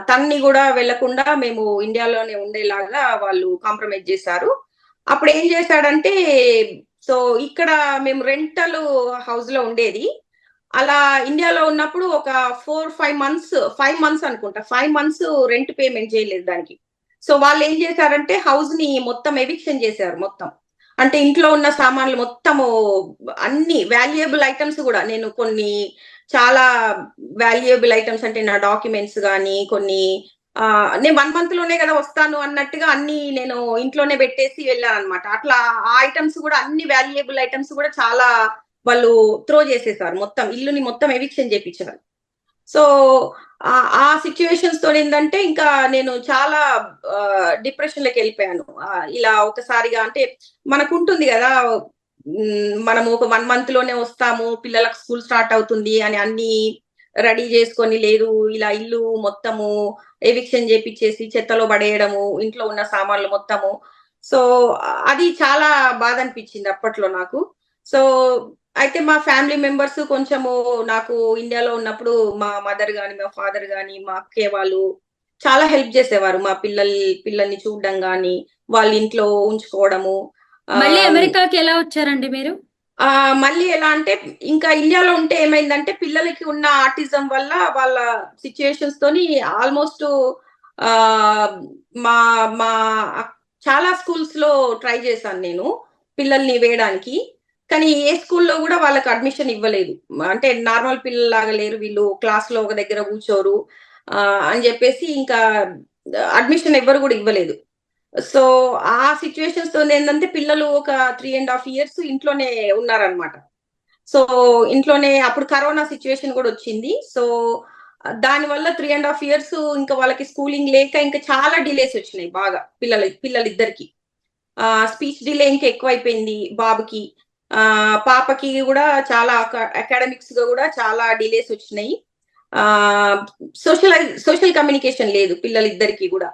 B: తన్ని కూడా వెళ్లకుండా మేము ఇండియాలోనే ఉండేలాగా వాళ్ళు కాంప్రమైజ్ చేశారు. అప్పుడు ఏం చేశాడంటే, సో ఇక్కడ మేము రెంటల్ హౌస్ లో ఉండేది. అలా ఇండియాలో ఉన్నప్పుడు ఒక 5 మంత్స్ అనుకుంటా, 5 మంత్స్ రెంట్ పేమెంట్ చేయలేదు దానికి. సో వాళ్ళు ఏం చేశారంటే హౌస్ ని మొత్తం ఎవిక్షన్ చేశారు మొత్తం. అంటే ఇంట్లో ఉన్న సామాన్లు మొత్తము, అన్ని వాల్యుయబుల్ ఐటమ్స్ కూడా, నేను కొన్ని చాలా వాల్యుయబుల్ ఐటమ్స్ అంటే నా డాక్యుమెంట్స్ గానీ కొన్ని నేను 1 మంత్ లోనే కదా వస్తాను అన్నట్టుగా అన్ని నేను ఇంట్లోనే పెట్టేసి వెళ్ళాను అనమాట. అట్లా ఆ ఐటమ్స్ కూడా, అన్ని వాల్యుయబుల్ ఐటమ్స్ కూడా చాలా వాళ్ళు త్రో చేసేసారు, మొత్తం ఇల్లుని మొత్తం ఎవిక్షన్ చేపించారు. సో ఆ సిచ్యువేషన్స్ తో ఏంటంటే ఇంకా నేను చాలా డిప్రెషన్ లోకి వెళ్ళిపోయాను. ఇలా ఒకసారిగా అంటే మనకు ఉంటుంది కదా, మనము ఒక 1 మంత్ లోనే వస్తాము, పిల్లలకు స్కూల్ స్టార్ట్ అవుతుంది అని అన్ని రెడీ చేసుకొని, లేదు ఇలా ఇల్లు మొత్తము ఎవిక్షన్ చేపిచ్చేసి చెత్తలో పడేయడము, ఇంట్లో ఉన్న సామాన్లు మొత్తము. సో అది చాలా బాధ అనిపించింది అప్పట్లో నాకు. సో అయితే మా ఫ్యామిలీ మెంబర్స్ కొంచెము, నాకు ఇండియాలో ఉన్నప్పుడు మా మదర్ గాని, మా ఫాదర్ గాని, మా అక్కయ్య వాళ్ళు చాలా హెల్ప్ చేసేవారు. మా పిల్లల్ని చూడడం గాని, వాళ్ళ ఇంట్లో ఉంచుకోవడము.
A: మళ్ళీ
B: ఆహ్,
A: అమెరికాకి ఎలా వచ్చారండి మీరు?
B: మళ్ళీ ఎలా అంటే, ఇంకా ఇండియాలో ఉంటే ఏమైందంటే పిల్లలకి ఉన్న ఆటిజం వల్ల వాళ్ళ సిట్యుయేషన్స్ తోని ఆల్మోస్ట్ ఆహ్, మా మా చాలా స్కూల్స్ లో ట్రై చేశాను నేను పిల్లల్ని వేయడానికి. కానీ ఏ స్కూల్‌లో గూడా వాళ్ళకి అడ్మిషన్ ఇవ్వలేదు. అంటే నార్మల్ పిల్లల్లాగా లేరు వీళ్ళు, క్లాస్‌లో ఒక దగ్గర కూర్చోరు అని జెప్పేసి ఇంకా అడ్మిషన్ ఎవ్వరు గూడా ఇవ్వలేదు. సో ఆ సిట్యుయేషన్స్‌తోనేందంటే పిల్లలు ఒక 3½ ఇయర్స్ ఇంట్లోనే ఉన్నారనమాట. సో ఇంట్లోనే అప్పుడు కరోనా సిట్యుయేషన్ గూడా వచ్చింది. సో దానివల్ల 3½ ఇయర్స్ ఇంకా వాళ్ళకి స్కూలింగ్ లేక ఇంకా చాలా డిలేస్ వచ్చినాయి బాగా పిల్లలిద్దరికీ. స్పీచ్ డిలే ఇంకా ఎక్కువైపోయింది బాబుకి. పాపకి గూడా చాలా అకాడమిక్స్‌గా గూడా చాలా డిలేస్ వచ్చినాయి. ఆహ్, సోషల్ కమ్యూనికేషన్ లేదు పిల్లలిద్దరికీ గూడా.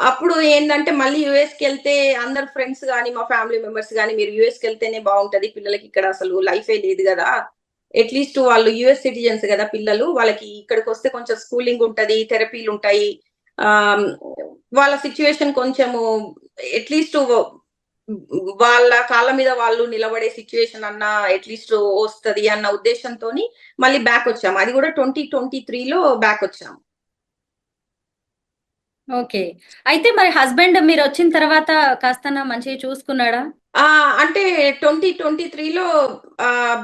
B: అప్పుడు ఏందంటే మళ్ళీ యూఎస్‌కెళ్తే అందరు ఫ్రెండ్స్ గాని, మా ఫ్యామిలీ మెంబర్స్ గాని, మీరు యూఎస్‌కెళ్తేనే బావుంటది, పిల్లలకి ఇక్కడ అసలు లైఫే లేదు గదా, అట్‌లీస్ట్ వాళ్ళు యూఎస్ సిటిజన్స్ గదా పిల్లలు, వాళ్ళకి ఇక్కడికొస్తే కొంచెం స్కూలింగ్ ఉంటది, థెరపీలుంటాయి. ఆహ్, వాళ్ళ సిట్యుయేషన్ కొంచెము అట్‌లీస్ట్ వాళ్ళ కాళ్ళ మీద వాళ్ళు నిలబడే సిట్యుయేషన్ అన్నా అట్‌లీస్ట్ వస్తది అన్న ఉద్దేశంతోని మళ్ళీ బ్యాకొచ్చాము. అది గూడా 2023లో బ్యాకొచ్చాము.
A: ఓకే. అయితే మరి హస్బెండ్ మీరొచ్చిన తర్వాత కాస్తన్నా మంచిగా చూసుకున్నాడా?
B: అంటే 2023లో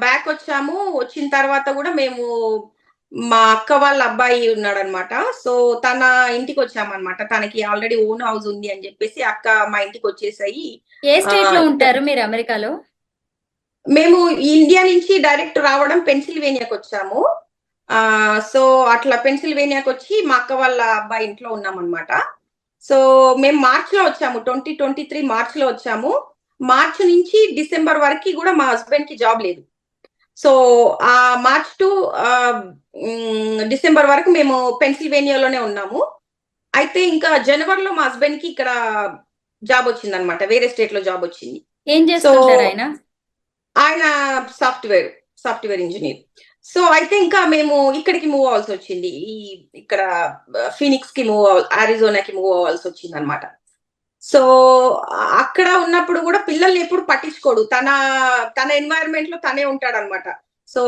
B: బ్యాకొచ్చాము. వచ్చిన తర్వాత గూడా మేము, మా అక్క వాళ్ళ అబ్బాయి ఉన్నాడనమాట. సో తన ఇంటికొచ్చామనమాట. తనకి ఆల్రెడీ ఓన్ హౌస్ ఉంది అని జెప్పేసి అక్క మా ఇంటికొచ్చేసాయి.
A: ఏ స్టేట్‌లో
B: ఆహ్,
A: ఉంటారు మీరు అమెరికాలో?
B: మేము ఇండియా నుంచి డైరెక్ట్ రావడం పెన్సిల్వేనియాకొచ్చాము. సో అట్లా పెన్సిల్వేనియాకొచ్చి మా అక్క వాళ్ళ అబ్బాయి ఇంట్లో ఉన్నామనమాట. సో మేము మార్చ్‌లో వచ్చాము. 2023 మార్చ్‌లో వచ్చాము. మార్చ్ నుంచి డిసెంబర్ వరకి గూడా మా హస్బెండ్‌కి జాబ్ లేదు. సో మార్చ్ టు డిసెంబర్ వరకు మేము పెన్సిల్వేనియాలోనే ఉన్నాము. అయితే ఇంకా జనవరిలో మా హస్బెండ్‌కి ఇక్కడ జాబొచ్చిందనమాట, వేరే స్టేట్‌లో జాబొచ్చింది.
A: ఏం
B: సో
A: చేస్తుంటారాయన?
B: ఆయన సాఫ్ట్‌వేర్ ఇంజినీర్. సో అయితే ఇంకా మేము ఇక్కడికి మూవ్ అవ్వాల్సొచ్చింది. ఇక్కడ ఫీనిక్స్‌కి అరిజోనాకి మూవ్ అవ్వాల్సొచ్చిందనమాట. సో అక్కడ ఉన్నప్పుడు గూడా పిల్లల్ని ఎప్పుడు పట్టించుకోడు. తన ఎన్వైర్న్‌మెంట్‌లో తనే ఉంటాడనమాట. సో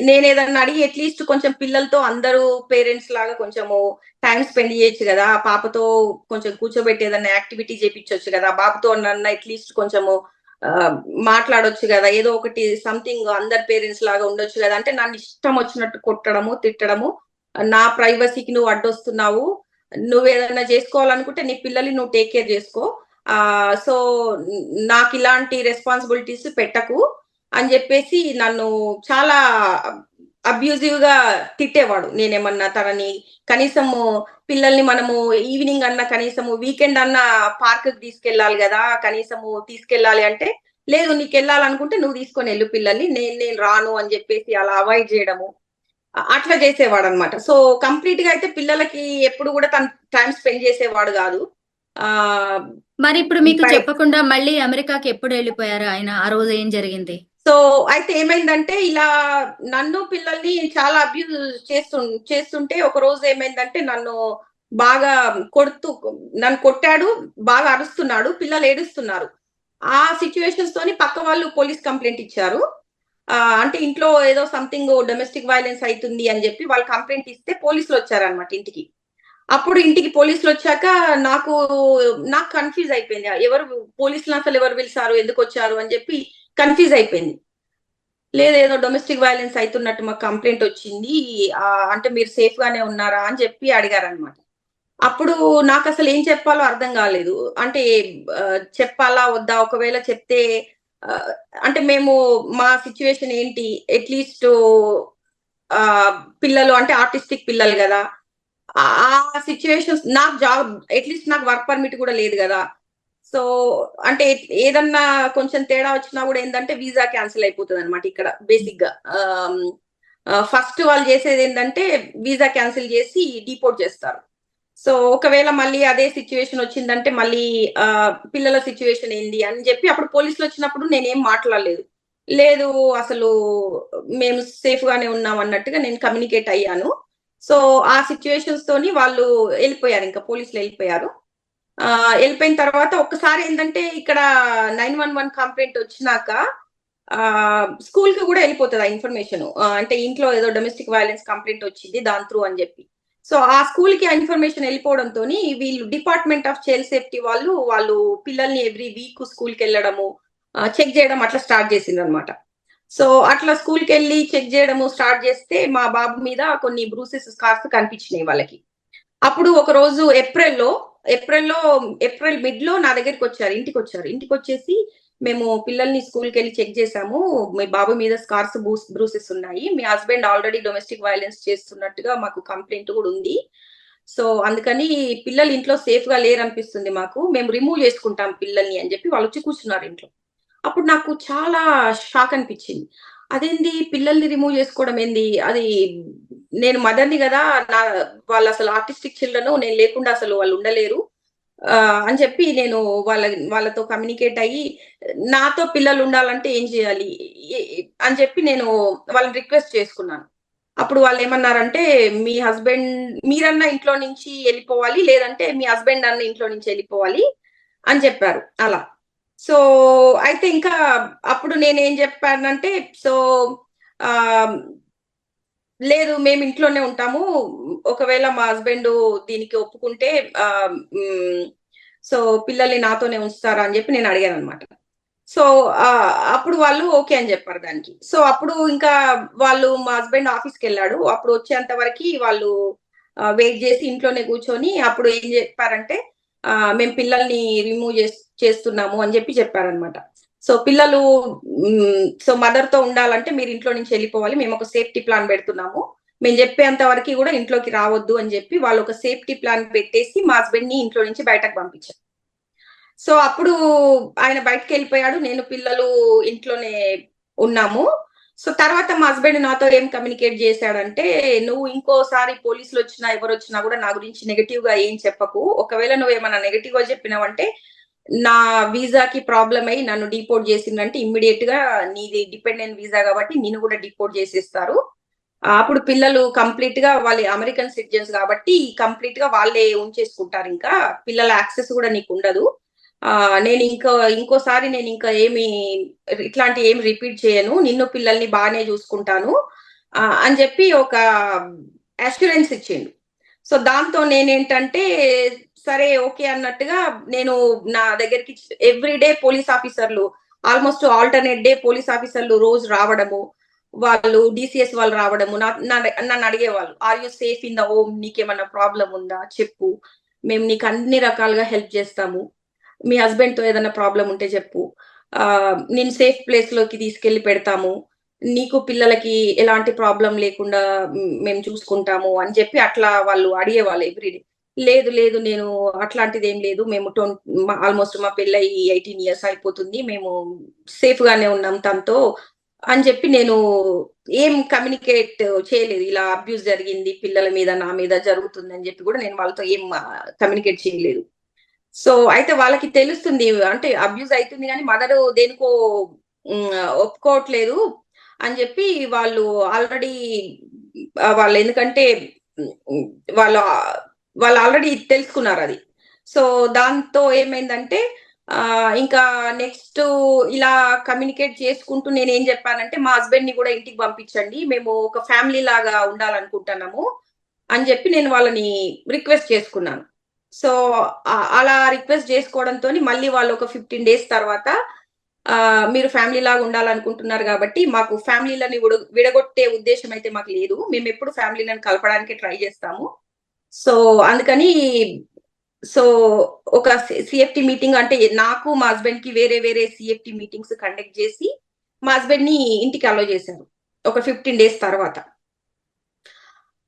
B: నేనేదన్నా అడిగి అట్‌లీస్ట్ కొంచెం పిల్లలతో అందరూ పేరెంట్స్ లాగా కొంచెము టైమ్ స్పెండ్ చేయొచ్చు గదా, పాపతో కొంచెం కూర్చోబెట్టి ఏదన్నా యాక్టివిటీ చేపిచ్చొచ్చు గదా, బాబుతోనన్నా అట్‌లీస్ట్ కొంచెము ఆహ్, మాట్లాడొచ్చు గదా, ఏదో ఒకటి సంథింగ్ అందరి పేరెంట్స్ లాగా ఉండొచ్చు గదా అంటే నన్నిష్టం వచ్చినట్టు కొట్టడము, తిట్టడము. నా ప్రైవసీకి నువ్వు అడ్డొస్తున్నావు, నువ్వేదన్నా జేసుకోవాలనుకుంటే నీ పిల్లల్ని నువ్వు టేక్ కేర్ జేసుకో. సో నాకిలాంటి రెస్పాన్సిబిలిటీస్ పెట్టకు అని జెప్పేసి నన్ను చాలా అబ్యూజివ్‌గా తిట్టేవాడు. నేనేమన్నా తనని కనీసము పిల్లల్ని మనము ఈవినింగ్ అన్నా, కనీసము వీకెండ్ అన్నా పార్క్‌కి తీసుకెళ్ళాలి గదా, కనీసము తీసుకెళ్ళాలి అంటే లేదు నీకు వెళ్ళాలనుకుంటే నువ్వు తీసుకొని వెళ్ళు పిల్లల్ని, నేను రాను అని చెప్పేసి అలా అవాయిడ్ చేయడము. అట్లా చేసేవాడు అనమాట. సో కంప్లీట్ గా అయితే పిల్లలకి ఎప్పుడు కూడా తను టైం స్పెండ్ చేసేవాడు కాదు. ఆ
A: మరి ఇప్పుడు మీకు
B: బై
A: చెప్పకుండా మళ్ళీ అమెరికాకి ఎప్పుడు వెళ్ళిపోయారు ఆయన? ఆ రోజు ఏం జరిగింది?
B: సో అయితే ఏమైందంటే ఇలా నన్ను పిల్లల్ని చాలా అబ్యూజ్ చేస్తుంటే ఒక రోజు ఏమైందంటే నన్ను బాగా కొడుతూ నన్ను కొట్టాడు, బాగా అరుస్తున్నాడు, పిల్లలు ఏడుస్తున్నారు. ఆ సిచ్యువేషన్స్ తోని పక్క వాళ్ళు పోలీస్ కంప్లైంట్ ఇచ్చారు. అంటే ఇంట్లో ఏదో సంథింగ్ డొమెస్టిక్ వైలెన్స్ అవుతుంది అని చెప్పి వాళ్ళు కంప్లైంట్ ఇస్తే పోలీసులు వచ్చారనమాట ఇంటికి. అప్పుడు ఇంటికి పోలీసులు వచ్చాక నాకు నాకు కన్ఫ్యూజ్ అయిపోయింది. ఎవరు పోలీసులు అసలు ఎవరు పిలిచారు, ఎందుకు వచ్చారు అని చెప్పి కన్ఫ్యూజ్ అయిపోయింది. లేదేదో డొమెస్టిక్ వైలెన్స్ అవుతున్నట్టు మాకు కంప్లైంట్ వచ్చింది. అంటే మీరు సేఫ్ గానే ఉన్నారా అని చెప్పి అడిగారనమాట. అప్పుడు నాకు అసలు ఏం చెప్పాలో అర్థం కాలేదు. అంటే చెప్పాలా వద్దా? ఒకవేళ చెప్తే అంటే మేము మా సిచ్యువేషన్ ఏంటి? అట్లీస్ట్ పిల్లలు అంటే ఆర్టిస్టిక్ పిల్లలు కదా! ఆ సిచ్యువేషన్స్ నాకు జాబ్ అట్లీస్ట్ నాకు వర్క్ పర్మిట్ కూడా లేదు కదా! సో అంటే ఏదన్నా కొంచెం తేడా వచ్చినా కూడా ఏంటంటే వీసా క్యాన్సిల్ అయిపోతుంది అనమాట ఇక్కడ బేసిక్ గా. ఫస్ట్ వాళ్ళు చేసేది ఏంటంటే వీసా క్యాన్సిల్ చేసి డిపోర్ట్ చేస్తారు. సో ఒకవేళ మళ్ళీ అదే సిచ్యువేషన్ వచ్చిందంటే మళ్ళీ పిల్లల సిచ్యువేషన్ ఏంది అని చెప్పి అప్పుడు పోలీసులు వచ్చినప్పుడు నేనేం మాట్లాడలేదు. లేదు అసలు మేము సేఫ్ గానే ఉన్నాం అన్నట్టుగా నేను కమ్యూనికేట్ అయ్యాను. సో ఆ సిచ్యువేషన్స్ తోని వాళ్ళు వెళ్ళిపోయారు, ఇంకా పోలీసులు వెళ్ళిపోయారు. వెళ్ళిపోయిన తర్వాత ఒక్కసారి ఏంటంటే ఇక్కడ 911 కంప్లైంట్ వచ్చినాక స్కూల్ కి కూడా వెళ్ళిపోతుంది ఆ ఇన్ఫర్మేషన్. అంటే ఇంట్లో ఏదో డొమెస్టిక్ వైలెన్స్ కంప్లైంట్ వచ్చింది దాని త్రూ అని చెప్పి. సో ఆ స్కూల్ కి ఆ ఇన్ఫర్మేషన్ వెళ్ళిపోవడంతో వీళ్ళు డిపార్ట్మెంట్ ఆఫ్ చైల్డ్ సేఫ్టీ వాళ్ళు పిల్లల్ని ఎవ్రీ వీక్ స్కూల్ కి వెళ్ళడము, చెక్ చేయడం అట్లా స్టార్ట్ చేసింది అనమాట. సో అట్లా స్కూల్ కి వెళ్ళి చెక్ చేయడము స్టార్ట్ చేస్తే మా బాబు మీద కొన్ని బ్రూసెస్, స్కార్స్ కనిపించినాయి వాళ్ళకి. అప్పుడు ఒక రోజు ఏప్రిల్ మిడ్ లో నా దగ్గరికి వచ్చారు, ఇంటికి వచ్చేసి మేము పిల్లల్ని స్కూల్ కి వెళ్ళి చెక్ చేసాము, మీ బాబు మీద స్కార్స్, బ్రూసెస్ ఉన్నాయి, మీ హస్బెండ్ ఆల్రెడీ డొమెస్టిక్ వైలెన్స్ చేస్తున్నట్టుగా మాకు కంప్లైంట్ కూడా ఉంది. సో అందుకని పిల్లలు ఇంట్లో సేఫ్ గా లేరు అనిపిస్తుంది మాకు, మేము రిమూవ్ చేసుకుంటాం పిల్లల్ని అని చెప్పి వాళ్ళు వచ్చి కూర్చున్నారు ఇంట్లో. అప్పుడు నాకు చాలా షాక్ అనిపించింది. అదేంది పిల్లల్ని రిమూవ్ చేసుకోవడం ఏంది? అది నేను మదర్‌ని గదా! నా వాళ్ళసలు ఆర్టిస్టిక్ చిల్డ్రన్, నేను లేకుండా అసలు వాళ్ళు ఉండలేరు. అని చెప్పి నేను వాళ్ళతో కమ్యూనికేట్ అయ్యి, నాతో పిల్లలు ఉండాలంటే ఏం చేయాలి? ఎ ఎ అని చెప్పి నేను వాళ్ళని రిక్వెస్ట్ చేసుకున్నాను. అప్పుడు వాళ్ళేమన్నారంటే, మీ హస్బెండ్ మీరన్నా ఇంట్లో నుంచి ఎళ్ళిపోవాలి, లేదంటే మీ హస్బెండ్ అన్న ఇంట్లో నుంచి ఎళ్ళిపోవాలి అని చెప్పారు అలా. సో, అయితే ఇంకా అప్పుడు నేనేం జెప్పానంటే, సో, ఆహ్, లేదు మేము ఇంట్లోనే ఉంటాము. ఒకవేళ మా హస్బెండు దీనికి ఒప్పుకుంటే ఆహ్, హ్మ్. సో, పిల్లల్ని నాతోనే ఉంచుతారా అని జెప్పి నేను అడిగాననమాట. సో, అప్పుడు వాళ్ళు ఓకే అని జెప్పారు దానికి. సో, అప్పుడు ఇంకా మా హస్బెండ్ ఆఫీస్‌కెళ్ళాడు. అప్పుడు వచ్చేంత వరకి వాళ్ళు వెయిట్ జేసి ఇంట్లోనే కూర్చొని అప్పుడు ఏం జెప్పారంటే, మేము పిల్లల్ని రిమూవ్ చేస్తున్నాము అని జెప్పి చెప్పారనమాట. సో, పిల్లలు సో, మదర్‌తో ఉండాలంటే మీరు ఇంట్లో నుంచి ఎళ్ళిపోవాలి. మేమొక సేఫ్టీ ప్లాన్ బెడుతున్నాము. మేము జెప్పేంత వరకి గూడా ఇంట్లోకి రావద్దు అని జెప్పి వాళ్ళొక సేఫ్టీ ప్లాన్ పెట్టేసి మా హస్బెండ్‌ని ఇంట్లో నుంచి బయటకు పంపించారు. సో, అప్పుడు ఆయన బయటికెళ్ళిపోయాడు. నేను, పిల్లలు ఇంట్లోనే ఉన్నాము. సో, తర్వాత మా హస్బెండ్ నాతో ఏం కమ్యూనికేట్ జేశాడంటే, "నువ్వు ఇంకోసారి పోలీసులొచ్చినా, ఎవరొచ్చినా గూడా నా గురించి నెగెటివ్‌గా ఏం చెప్పకు. ఒకవేళ నువ్వేమన్నా నెగెటివ్‌గా చెప్పినావంటే, నా వీసాకి ప్రాబ్లమ్ అయ్యి నన్ను డిపోర్ట్ జేసిండ్రంటే ఇమ్మీడియేట్‌గా నీది డిపెండెంట్ వీసా గాబట్టి నిన్ను గూడా డిపోర్ట్ జేసేస్తారు. అప్పుడు పిల్లలు కంప్లీట్‌గా వాళ్ళు అమెరికన్ సిటిజన్స్ గాబట్టి కంప్లీట్‌గా వాళ్ళే ఉంచేసుకుంటారింకా. పిల్లల యాక్సెస్ గూడా నీకుండదు. ఇంకోసారి నేనింకా ఇట్లాంటియి ఏమి రిపీట్ చేయను. నిన్ను పిల్లల్ని బానే జూసుకుంటాను" అని జెప్పి ఒక అష్యూరెన్స్ ఇచ్చిండు. సో, దాంతో నేనేంటంటే సరే ఓకే అన్నట్టుగా నేను నా దగ్గరికి ఎవ్రీ డే పోలీస్ ఆఫీసర్‌లు, ఆల్‌మోస్ట్ ఆల్టర్‌నేట్ డే పోలీస్ ఆఫీసర్‌లు రోజు రావడము, వాళ్ళు డీసీఎస్ వాళ్ళు రావడము, నన్నడిగేవాళ్ళు. "Are you safe in the home? నీకేమన్నా ప్రాబ్లమ్ ఉందా? చెప్పు. మేము నీకు అన్ని రకాలుగా హెల్ప్ జేస్తాము. మీ హస్బెండ్‌తో ఏదన్నా ప్రాబ్లమ్ ఉంటే చెప్పు. నేను సేఫ్ ప్లేస్‌లోకి తీసుకెళ్ళి పెడతాము. నీకు పిల్లలకి ఎలాంటి ప్రాబ్లమ్ లేకుండా మేము చూసుకుంటాము" అని చెప్పి అట్లా వాళ్ళు అడిగేవాళ్ళు ఎవ్రీ డే. లేదు లేదు నేను అట్లాంటిది ఏం లేదు. మేము ఆల్మోస్ట్ మా పెళ్ళయి 18 ఇయర్స్ అయిపోతుంది. మేము సేఫ్ గానే ఉన్నాం తనతో అని చెప్పి నేను ఏం కమ్యూనికేట్ చేయలేదు. ఇలా అబ్యూస్ జరిగింది పిల్లల మీద, నా మీద జరుగుతుందని చెప్పి కూడా నేను వాళ్ళతో ఏం కమ్యూనికేట్ చేయలేదు. సో అయితే వాళ్ళకి తెలుస్తుంది అంటే అబ్యూస్ అయితుంది కానీ మదర్ దేనికో ఉమ్, ఒప్పుకోవట్లేదు అని చెప్పి వాళ్ళు ఆల్రెడీ వాళ్ళు ఎందుకంటే ఉమ్, వాళ్ళు వాళ్ళు ఆల్రెడీ తెలుసుకున్నారు అది. సో దాంతో ఏమైందంటే ఇంకా నెక్స్ట్ ఇలా కమ్యూనికేట్ చేసుకుంటూ నేను ఏం చెప్పానంటే మా హస్బెండ్ ని కూడా ఇంటికి పంపించండి, మేము ఒక ఫ్యామిలీ లాగా ఉండాలనుకుంటున్నాము అని చెప్పి నేను వాళ్ళని రిక్వెస్ట్ చేసుకున్నాను. సో అలా రిక్వెస్ట్ చేసుకోవడంతో మళ్ళీ వాళ్ళు ఒక 15 డేస్ తర్వాత మీరు ఫ్యామిలీ లాగా ఉండాలనుకుంటున్నారు కాబట్టి మాకు ఫ్యామిలీలని విడగొట్టే ఉద్దేశం అయితే మాకు లేదు, మేము ఎప్పుడు ఫ్యామిలీలను కలపడానికి ట్రై చేస్తాము. సో అందుకని సో ఒక సిఎఫ్టి మీటింగ్ అంటే నాకు మా హస్బెండ్ కి వేరే వేరే సిఎఫ్టి మీటింగ్స్ కండక్ట్ చేసి మా హస్బెండ్ ని ఇంటికి అలో చేశారు ఒక 15 డేస్ తర్వాత.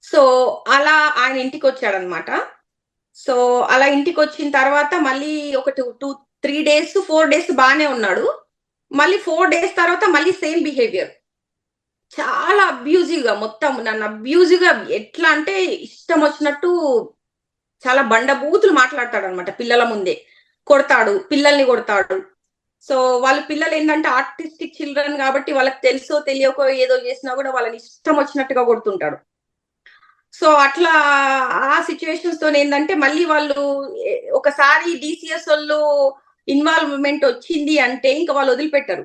B: సో అలా ఆయన ఇంటికి వచ్చాడనమాట. సో అలా ఇంటికి వచ్చిన తర్వాత మళ్ళీ ఒక 3 డేస్ 4 డేస్ బాగానే ఉన్నాడు. మళ్ళీ 4 డేస్ తర్వాత మళ్ళీ సేమ్ బిహేవియర్, చాలా అబ్యూజివ్ గా, మొత్తం నన్ను అబ్యూజివ్ గా ఎట్లా అంటే ఇష్టం వచ్చినట్టు చాలా బండబూతులు మాట్లాడతాడు అనమాట. పిల్లల ముందే కొడతాడు, పిల్లల్ని కొడతాడు. సో వాళ్ళ పిల్లలు ఏంటంటే ఆర్టిస్టిక్ చిల్డ్రన్ కాబట్టి వాళ్ళకి తెలుసో తెలియకో ఏదో చేసినా కూడా వాళ్ళని ఇష్టం వచ్చినట్టుగా కొడుతుంటాడు. సో అట్లా ఆ సిచ్యువేషన్స్ తో ఏంటంటే మళ్ళీ వాళ్ళు ఒకసారి డిసిఎస్ వాళ్ళు ఇన్వాల్వ్మెంట్ వచ్చింది అంటే ఇంకా వాళ్ళు వదిలిపెట్టరు.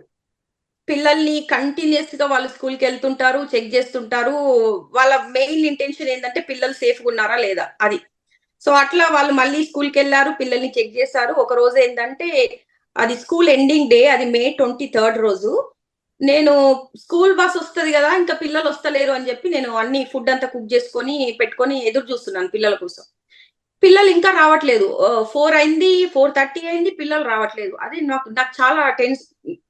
B: పిల్లల్ని కంటిన్యూస్ గా వాళ్ళు స్కూల్కి వెళ్తుంటారు, చెక్ చేస్తుంటారు. వాళ్ళ మెయిన్ ఇంటెన్షన్ ఏంటంటే పిల్లలు సేఫ్గా ఉన్నారా లేదా అది. సో అట్లా వాళ్ళు మళ్ళీ స్కూల్కి వెళ్ళారు, పిల్లల్ని చెక్ చేశారు. ఒక రోజు ఏంటంటే అది స్కూల్ ఎండింగ్ డే, అది May 23rd రోజు. నేను స్కూల్ బస్ వస్తుంది కదా, ఇంకా పిల్లలు వస్తలేరు అని చెప్పి నేను అన్ని ఫుడ్ అంతా కుక్ చేసుకొని పెట్టుకొని ఎదురు చూస్తున్నాను పిల్లల కోసం. పిల్లలు ఇంకా రావట్లేదు. 4 అయింది, 4:30 అయింది, పిల్లలు రావట్లేదు. అదే నాకు నాకు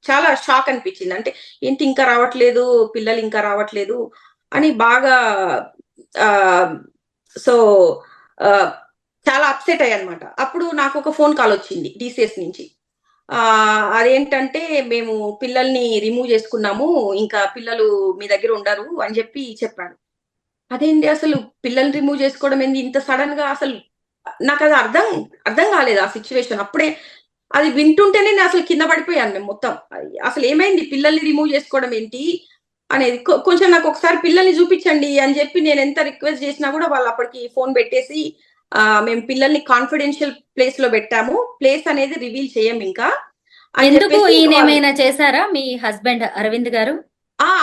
B: చాలా షాక్ అనిపించింది. అంటే ఏంటి ఇంకా రావట్లేదు, పిల్లలు ఇంకా రావట్లేదు అని బాగా సో చాలా అప్సెట్ అయ్యానమాట. అప్పుడు నాకు ఒక ఫోన్ కాల్ వచ్చింది డిసిఎస్ నుంచి. అదేంటంటే మేము పిల్లల్ని రిమూవ్ చేసుకున్నాము, ఇంకా పిల్లలు మీ దగ్గర ఉండరు అని చెప్పి చెప్పాడు. అదేంటి అసలు పిల్లల్ని రిమూవ్ చేసుకోవడం ఏంది ఇంత సడన్ గా, అసలు నాకు అది అర్థం కాలేదు ఆ సిచ్యువేషన్. అప్పుడే అది వింటుంటేనే నేను అసలు కింద పడిపోయాను. మేము మొత్తం అసలు ఏమైంది, పిల్లల్ని రిమూవ్ చేసుకోవడం ఏంటి అనేది కొంచెం నాకు ఒకసారి పిల్లల్ని చూపించండి అని చెప్పి నేను ఎంత రిక్వెస్ట్ చేసినా కూడా వాళ్ళు అప్పటికి ఫోన్ పెట్టేసి మేము పిల్లల్ని కాన్ఫిడెన్షియల్ ప్లేస్ లో పెట్టాము, ప్లేస్ అనేది రివీల్ చేయం ఇంకా అని
A: ఎందుకు
B: చెప్పేసి
A: ఈయన ఏమైనా చేశారా మీ హస్బెండ్ అరవింద్ గారు?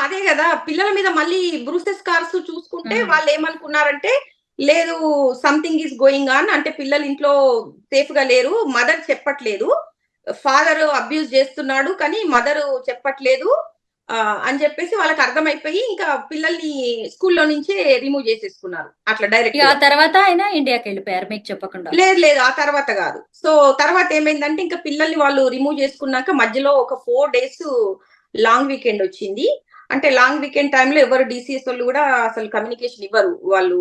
B: అదే కదా, పిల్లల మీద మళ్ళీ బ్రూసెస్ కార్స్ చూసుకుంటే వాళ్ళు ఏమనుకున్నారంటే లేదు సంథింగ్ ఈస్ గోయింగ్ ఆన్, అంటే పిల్లలు ఇంట్లో సేఫ్ గా లేరు, మదర్ చెప్పట్లేదు, ఫాదర్ అబ్యూజ్ చేస్తున్నాడు కానీ మదర్ చెప్పట్లేదు అని చెప్పేసి వాళ్ళకి అర్థమైపోయి ఇంకా పిల్లల్ని స్కూల్లో నుంచే రిమూవ్ చేసేసుకున్నారు అట్లా డైరెక్ట్.
A: ఆ తర్వాత ఆయన ఇండియాకి వెళ్ళిపోయారు మీకు చెప్పకుండా?
B: లేదు లేదు, ఆ తర్వాత కాదు. సో తర్వాత ఏమైందంటే ఇంకా పిల్లల్ని వాళ్ళు రిమూవ్ చేసుకున్నాక మధ్యలో ఒక 4 డేస్ లాంగ్ వీకెండ్ వచ్చింది. అంటే లాంగ్ వీకెండ్ టైంలో ఎవరు డిసిఎస్ వాళ్ళు కూడా అసలు కమ్యూనికేషన్ ఇవ్వరు వాళ్ళు.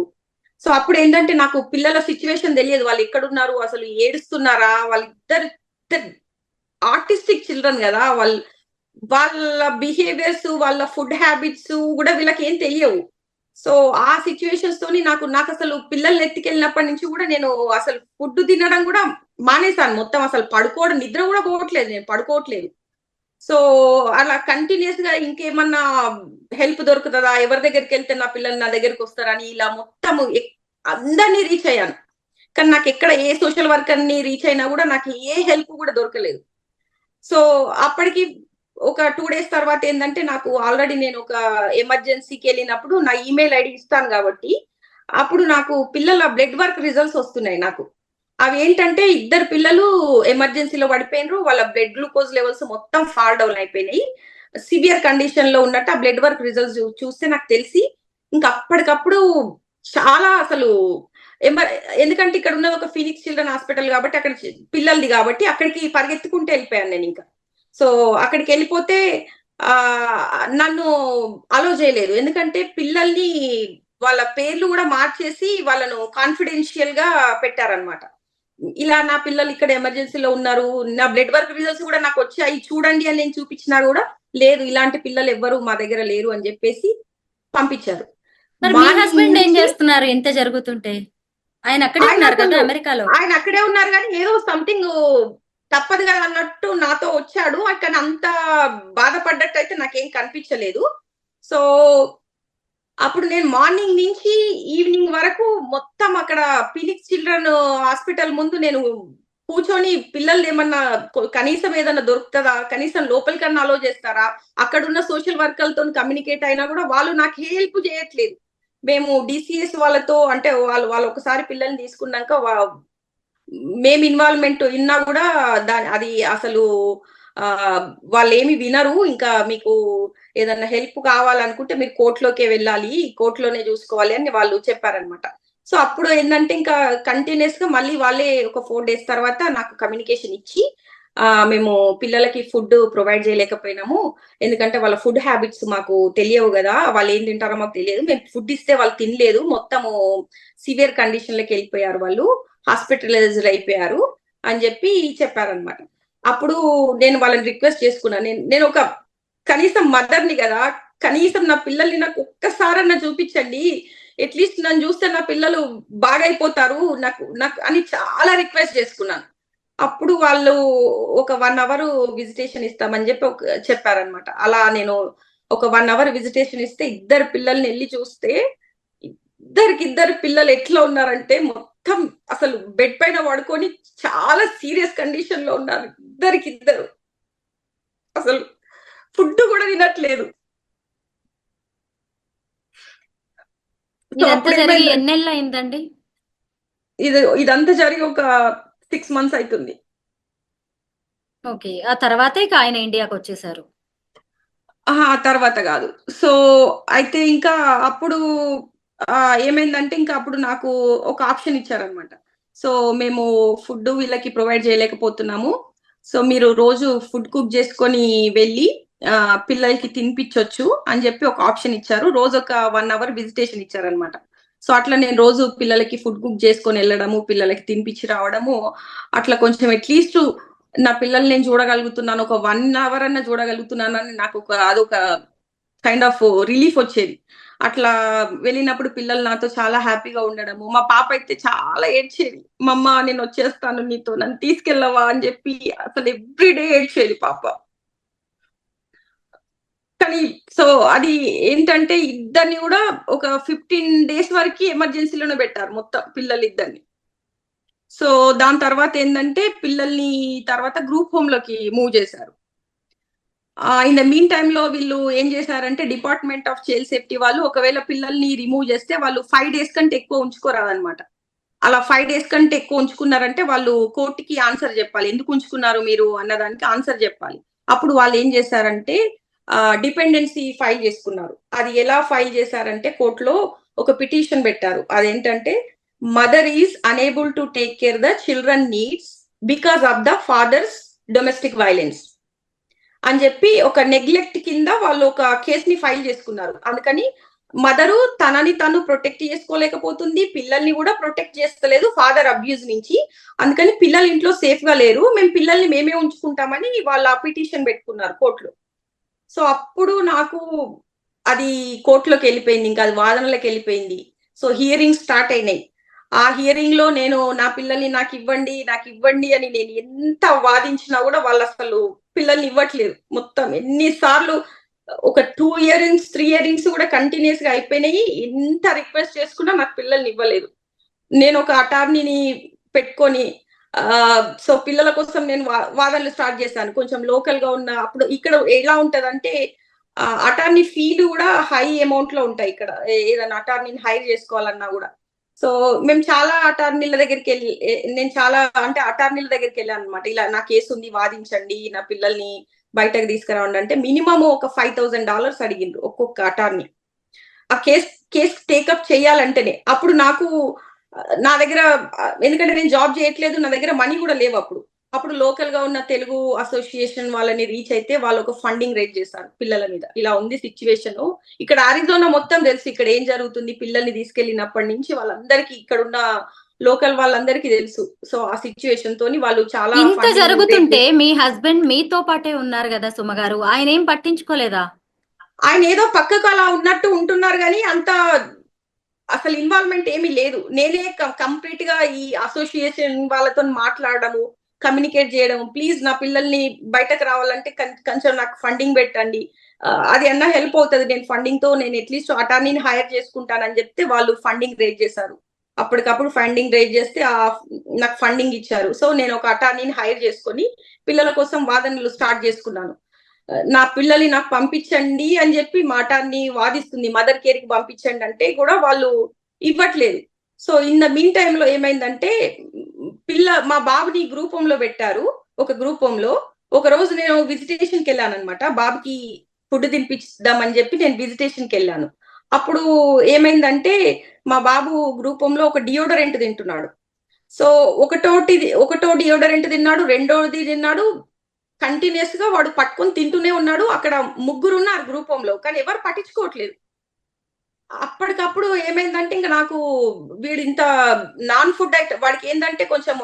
B: సో అప్పుడు ఏంటంటే నాకు పిల్లల సిచ్యువేషన్ తెలియదు, వాళ్ళు ఎక్కడున్నారు, అసలు ఏడుస్తున్నారా, వాళ్ళిద్దరు ఆర్టిస్టిక్ చిల్డ్రన్ కదా, వాళ్ళ బిహేవియర్స్, వాళ్ళ ఫుడ్ హ్యాబిట్స్ కూడా వీళ్ళకి ఏం తెలియవు. సో ఆ సిచ్యువేషన్స్ తోని నాకు అసలు పిల్లల్ని ఎత్తుకెళ్ళినప్పటి నుంచి కూడా నేను అసలు ఫుడ్ తినడం కూడా మానేశాను మొత్తం. అసలు పడుకోవడం, నిద్ర కూడా పోవట్లేదు, నేను పడుకోవట్లేదు. సో అలా కంటిన్యూస్ గా ఇంకేమన్నా హెల్ప్ దొరుకుతుందా, ఎవరి దగ్గరికి వెళ్తే నా పిల్లలు నా దగ్గరికి వస్తారని ఇలా మొత్తం అందరినీ రీచ్ అయ్యాను. కానీ నాకు ఎక్కడ ఏ సోషల్ వర్కర్ ని రీచ్ అయినా కూడా నాకు ఏ హెల్ప్ కూడా దొరకలేదు. సో అప్పటికి ఒక 2 డేస్ తర్వాత ఏంటంటే నాకు ఆల్రెడీ నేను ఒక ఎమర్జెన్సీకి వెళ్ళినప్పుడు నా ఈమెయిల్ ఐడి ఇస్తాను కాబట్టి అప్పుడు నాకు పిల్లల బ్లడ్ వర్క్ రిజల్ట్స్ వస్తున్నాయి నాకు. అవి ఏంటంటే 2 పిల్లలు ఎమర్జెన్సీలో పడిపోయినారు, వాళ్ళ బ్లడ్ గ్లూకోజ్ లెవెల్స్ మొత్తం ఫాల్ డౌన్ అయిపోయినాయి, సివియర్ కండిషన్ లో ఉన్నట్టు ఆ బ్లడ్ వర్క్ రిజల్ట్స్ చూస్తే నాకు తెలిసి ఇంకా అప్పటికప్పుడు చాలా అసలు ఎందుకంటే ఇక్కడ ఉన్నది ఒక ఫీనిక్స్ చిల్డ్రన్ హాస్పిటల్ కాబట్టి అక్కడ పిల్లలది కాబట్టి అక్కడికి పరిగెత్తుకుంటూ వెళ్ళిపోయాను నేను ఇంకా. సో అక్కడికి వెళ్ళిపోతే నన్ను అలో చేయలేదు, ఎందుకంటే పిల్లల్ని వాళ్ళ పేర్లు కూడా మార్చేసి వాళ్ళను కాన్ఫిడెన్షియల్ గా పెట్టారనమాట. ఇలా నా పిల్లలు ఇక్కడ ఎమర్జెన్సీలో ఉన్నారు, నా బ్లడ్ వర్క్ రిజల్ట్స్ కూడా నాకు వచ్చాయి చూడండి అని నేను చూపించినా కూడా లేదు, ఇలాంటి పిల్లలు ఎవ్వరు మా దగ్గర లేరు అని చెప్పేసి పంపించారు.
A: మరి మీ
B: మార్నింగ్
A: హస్బెండ్ ఏం
B: నుంచి
A: చేస్తున్నారు ఇంత జరుగుతుంటే? ఆయన అక్కడే
B: ఆయన
A: ఉన్నారు కదా
B: అసలు
A: అమెరికాలో.
B: ఆయన అక్కడే ఉన్నారు కానీ ఏదో సంథింగ్ తప్పదు కదా అన్నట్టు నాతో వచ్చాడు. కానీ అంత బాధపడ్డట్టు అయితే నాకేం కనిపించలేదు. సో అప్పుడు నేను మార్నింగ్ నుంచి ఈవినింగ్ వరకు మొత్తం అక్కడ ఫినిక్స్ చిల్డ్రన్ హాస్పిటల్ ముందు నేను కూర్చొని పిల్లలు ఏమన్నా కనీసం ఏదన్నా దొరుకుతుందా, కనీసం లోపలికన్నా అలో చేస్తారా, అక్కడున్న సోషల్ వర్కర్లతో కమ్యూనికేట్ అయినా కూడా వాళ్ళు నాకు హెల్ప్ చేయట్లేదు. మేము డిసిఎస్ వాళ్ళతో అంటే వాళ్ళు ఒకసారి పిల్లల్ని తీసుకున్నాక మేము ఇన్వాల్వ్మెంట్ విన్నా కూడా అది అసలు వాళ్ళు ఏమి వినరు. ఇంకా మీకు ఏదన్నా హెల్ప్ కావాలనుకుంటే మీరు కోర్టులోకే వెళ్ళాలి, కోర్టులోనే చూసుకోవాలి అని వాళ్ళు చెప్పారనమాట. సో అప్పుడు ఏంటంటే ఇంకా కంటిన్యూస్ గా మళ్ళీ వాళ్ళే ఒక 4 days తర్వాత నాకు కమ్యూనికేషన్ ఇచ్చి మేము పిల్లలకి ఫుడ్ ప్రొవైడ్ చేయలేకపోయినాము, ఎందుకంటే వాళ్ళ ఫుడ్ హ్యాబిట్స్ మాకు తెలియవు కదా, వాళ్ళు ఏం తింటారో మాకు తెలియదు, మేము ఫుడ్ ఇస్తే వాళ్ళు తినలేదు, మొత్తము సివియర్ కండిషన్ లకి వెళ్ళిపోయారు, వాళ్ళు హాస్పిటలైజ్డ్ అయిపోయారు అని చెప్పి చెప్పారనమాట. అప్పుడు నేను వాళ్ళని రిక్వెస్ట్ చేసుకున్నాను, నేను ఒక కనీసం మదర్ని కదా, కనీసం నా పిల్లల్ని నాకు ఒక్కసారన్నా చూపించండి, అట్లీస్ట్ నన్ను చూస్తే నా పిల్లలు బాగైపోతారు నాకు నాకు అని చాలా రిక్వెస్ట్ చేసుకున్నాను. అప్పుడు వాళ్ళు ఒక 1 hour విజిటేషన్ ఇస్తామని చెప్పి చెప్పారనమాట. అలా నేను ఒక 1 hour విజిటేషన్ ఇస్తే ఇద్దరు పిల్లల్ని వెళ్ళి చూస్తే ఇద్దరు పిల్లలు ఎట్లా ఉన్నారంటే మొత్తం అసలు బెడ్ పైన పడుకొని చాలా సీరియస్ కండిషన్ లో ఉన్నారు. ఇద్దరు అసలు ఫుడ్ కూడా తినట్లేదు.
A: ఇదంతా జరిగి ఎన్నేళ్ళు అయిందండి?
B: ఇదంతా జరిగి ఒక 6 months అవుతుంది.
A: ఓకే, ఆ తర్వాత ఇక ఆయన ఇండియాకి వచ్చేసారు.
B: ఆ తర్వాత కాదు. సో అయితే ఇంకా అప్పుడు ఏమైందంటే ఇంకా అప్పుడు నాకు ఒక ఆప్షన్ ఇచ్చారనమాట. సో మేము ఫుడ్ వీళ్ళకి ప్రొవైడ్ చేయలేకపోతున్నాము, సో మీరు రోజు ఫుడ్ కుక్ చేసుకొని వెళ్ళి పిల్లలకి తినిపించొచ్చు అని చెప్పి ఒక ఆప్షన్ ఇచ్చారు. రోజు ఒక 1 hour విజిటేషన్ ఇచ్చారనమాట. సో అట్లా నేను రోజు పిల్లలకి ఫుడ్ కుక్ చేసుకొని వెళ్ళడము, పిల్లలకి తినిపించి రావడము, అట్లా కొంచెం అట్లీస్ట్ నా పిల్లల్ని నేను చూడగలుగుతున్నాను, ఒక 1 hour అన్నా చూడగలుగుతున్నానని నాకు అదొక కైండ్ ఆఫ్ రిలీఫ్ వచ్చేది. అట్లా వెళ్ళినప్పుడు పిల్లలు నాతో చాలా హ్యాపీగా ఉండడము. మా పాప అయితే చాలా ఏడ్చేది, మమ్మ నేను వచ్చేస్తాను నీతో, నన్ను తీసుకెళ్ళవా అని చెప్పి అసలు ఎవ్రీడే ఏడ్చేది పాప. కానీ సో అది ఏంటంటే ఇద్దరిని కూడా ఒక 15 days వరకు ఎమర్జెన్సీలోనే పెట్టారు మొత్తం పిల్లలిద్దరిని. సో దాని తర్వాత ఏంటంటే పిల్లల్ని తర్వాత గ్రూప్ హోమ్ లోకి మూవ్ చేశారు. ఇన్ ద మీన్ టైమ్ లో వీళ్ళు ఏం చేశారంటే డిపార్ట్మెంట్ ఆఫ్ చైల్డ్ సేఫ్టీ వాళ్ళు ఒకవేళ పిల్లల్ని రిమూవ్ చేస్తే వాళ్ళు 5 days కంటే ఎక్కువ ఉంచుకోరాదనమాట. అలా 5 days కంటే ఎక్కువ ఉంచుకున్నారంటే వాళ్ళు కోర్టుకి ఆన్సర్ చెప్పాలి, ఎందుకు ఉంచుకున్నారు మీరు అన్నదానికి ఆన్సర్ చెప్పాలి. అప్పుడు వాళ్ళు ఏం చేశారంటే డిపెండెన్సీ ఫైల్ చేసుకున్నారు. అది ఎలా ఫైల్ చేశారంటే కోర్టులో ఒక పిటిషన్ పెట్టారు. అదేంటంటే mother is unable to take care the children needs because of the father's domestic violence అని చెప్పి ఒక నెగ్లెక్ట్ కింద వాళ్ళు ఒక కేసుని ఫైల్ చేసుకున్నారు. అందుకని మదరు తనని తను ప్రొటెక్ట్ చేసుకోలేకపోతుంది, పిల్లల్ని కూడా ప్రొటెక్ట్ చేస్తలేదు ఫాదర్ అబ్యూజ్ నుంచి, అందుకని పిల్లలు ఇంట్లో సేఫ్ గా లేరు, మేము పిల్లల్ని మేమే ఉంచుకుంటామని వాళ్ళ పిటిషన్ పెట్టుకున్నారు కోర్టులో. సో అప్పుడు నాకు అది కోర్టులోకి వెళ్ళిపోయింది, ఇంకా అది వాదనలోకి వెళ్ళిపోయింది. సో హియరింగ్ స్టార్ట్ అయినాయి. ఆ హియరింగ్ లో నేను నా పిల్లల్ని నాకు ఇవ్వండి అని నేను ఎంత వాదించినా కూడా వాళ్ళు అసలు పిల్లల్ని ఇవ్వట్లేదు. మొత్తం ఎన్నిసార్లు ఒక 2 hearings 3 hearings కూడా కంటిన్యూస్ గా అయిపోయినాయి, ఎంత రిక్వెస్ట్ చేసుకున్నా నాకు పిల్లల్ని ఇవ్వలేదు. నేను ఒక అటార్నీని పెట్టుకొని సో పిల్లల కోసం నేను వాదనలు స్టార్ట్ చేశాను. కొంచెం లోకల్ గా ఉన్న అప్పుడు ఇక్కడ ఎలా ఉంటదంటే అటార్నీ ఫీలు కూడా హై అమౌంట్ లో ఉంటాయి ఇక్కడ, ఏదైనా అటార్నీని హైర్ చేసుకోవాలన్నా కూడా. సో మేము చాలా అటార్నీల దగ్గరికి వెళ్ళి నేను చాలా అంటే అటార్నీల దగ్గరికి వెళ్ళాను అనమాట. ఇలా నా కేసు ఉంది వాదించండి, నా పిల్లల్ని బయటకు తీసుకురావండి అంటే మినిమం ఒక $5,000 అడిగిండ్రు ఒక్కొక్క అటార్నీ ఆ కేసు టేకప్ చేయాలంటేనే. అప్పుడు నాకు నా దగ్గర ఎందుకంటే నేను జాబ్ చేయట్లేదు, నా దగ్గర మనీ కూడా లేవు అప్పుడు. అప్పుడు లోకల్ గా ఉన్న తెలుగు అసోసియేషన్ వాళ్ళని రీచ్ అయితే వాళ్ళు ఒక ఫండింగ్ రేజ్ చేశారు పిల్లల మీద. ఇలా ఉంది సిచ్యువేషన్. ఇక్కడ అరిజోనా మొత్తం తెలుసు ఇక్కడ ఏం జరుగుతుంది. పిల్లల్ని తీసుకెళ్లినప్పటి నుంచి వాళ్ళందరికీ ఇక్కడున్న లోకల్ వాళ్ళందరికీ తెలుసు. సో ఆ సిచ్యువేషన్ తోని వాళ్ళు చాలా
A: ఇంత
B: ఫండింగ్ రేజ్
A: జరుగుతుంటే మీ హస్బెండ్ మీతో పాటే ఉన్నారు కదా సుమ గారు, ఆయన ఏం పట్టించుకోలేదా?
B: ఆయన ఏదో పక్కకు అలా ఉన్నట్టు ఉంటున్నారు కానీ అంత అసలు ఇన్వాల్వ్మెంట్ ఏమీ లేదు. నేనే కంప్లీట్ గా ఈ అసోసియేషన్ వాళ్ళతో మాట్లాడడము, కమ్యూనికేట్ చేయడం, ప్లీజ్ నా పిల్లల్ని బయటకు రావాలంటే కొంచెం నాకు ఫండింగ్ పెట్టండి, అది అన్నా హెల్ప్ అవుతుంది, నేను ఫండింగ్ తో నేను అట్లీస్ట్ అటార్నీని హైర్ చేసుకుంటానని చెప్తే వాళ్ళు ఫండింగ్ రేజ్ చేశారు. అప్పటికప్పుడు ఫండింగ్ రేజ్ చేస్తే నాకు ఫండింగ్ ఇచ్చారు. సో నేను ఒక అటార్నీని హైర్ చేసుకొని పిల్లల కోసం వాదనలు స్టార్ట్ చేసుకున్నాను. నా పిల్లల్ని నాకు పంపించండి అని చెప్పి మాటాన్ని వాదిస్తుంది. మదర్ కేర్ కి పంపించండి అంటే కూడా వాళ్ళు ఇవ్వట్లేదు. So in the mean time లో ఏమైందంటే మా బాబుని గ్రూప్ హోమ్ లో పెట్టారు. ఒక గ్రూప్ హోమ్ లో ఒక రోజు నేను విజిటేషన్ కి వెళ్ళాను అనమాట. బాబుకి ఫుడ్ తినిపిద్దామని చెప్పి నేను విజిటేషన్ కి వెళ్ళాను. అప్పుడు ఏమైందంటే మా బాబు గ్రూప్ హోమ్ లో ఒక డియోడరెంట్ తింటున్నాడు. సో ఒకటో డియోడరెంట్ తిన్నాడు, రెండోది తిన్నాడు, కంటిన్యూస్ గా వాడు పట్టుకొని తింటూనే ఉన్నాడు. అక్కడ ముగ్గురు ఉన్నారు గ్రూప్ హోమ్ లో, కానీ ఎవరు పట్టించుకోవట్లేదు. అప్పటికప్పుడు ఏమైందంటే ఇంకా నాకు వీడు ఇంత నాన్ ఫుడ్ ఐటమ్, వాడికి ఏంటంటే కొంచెం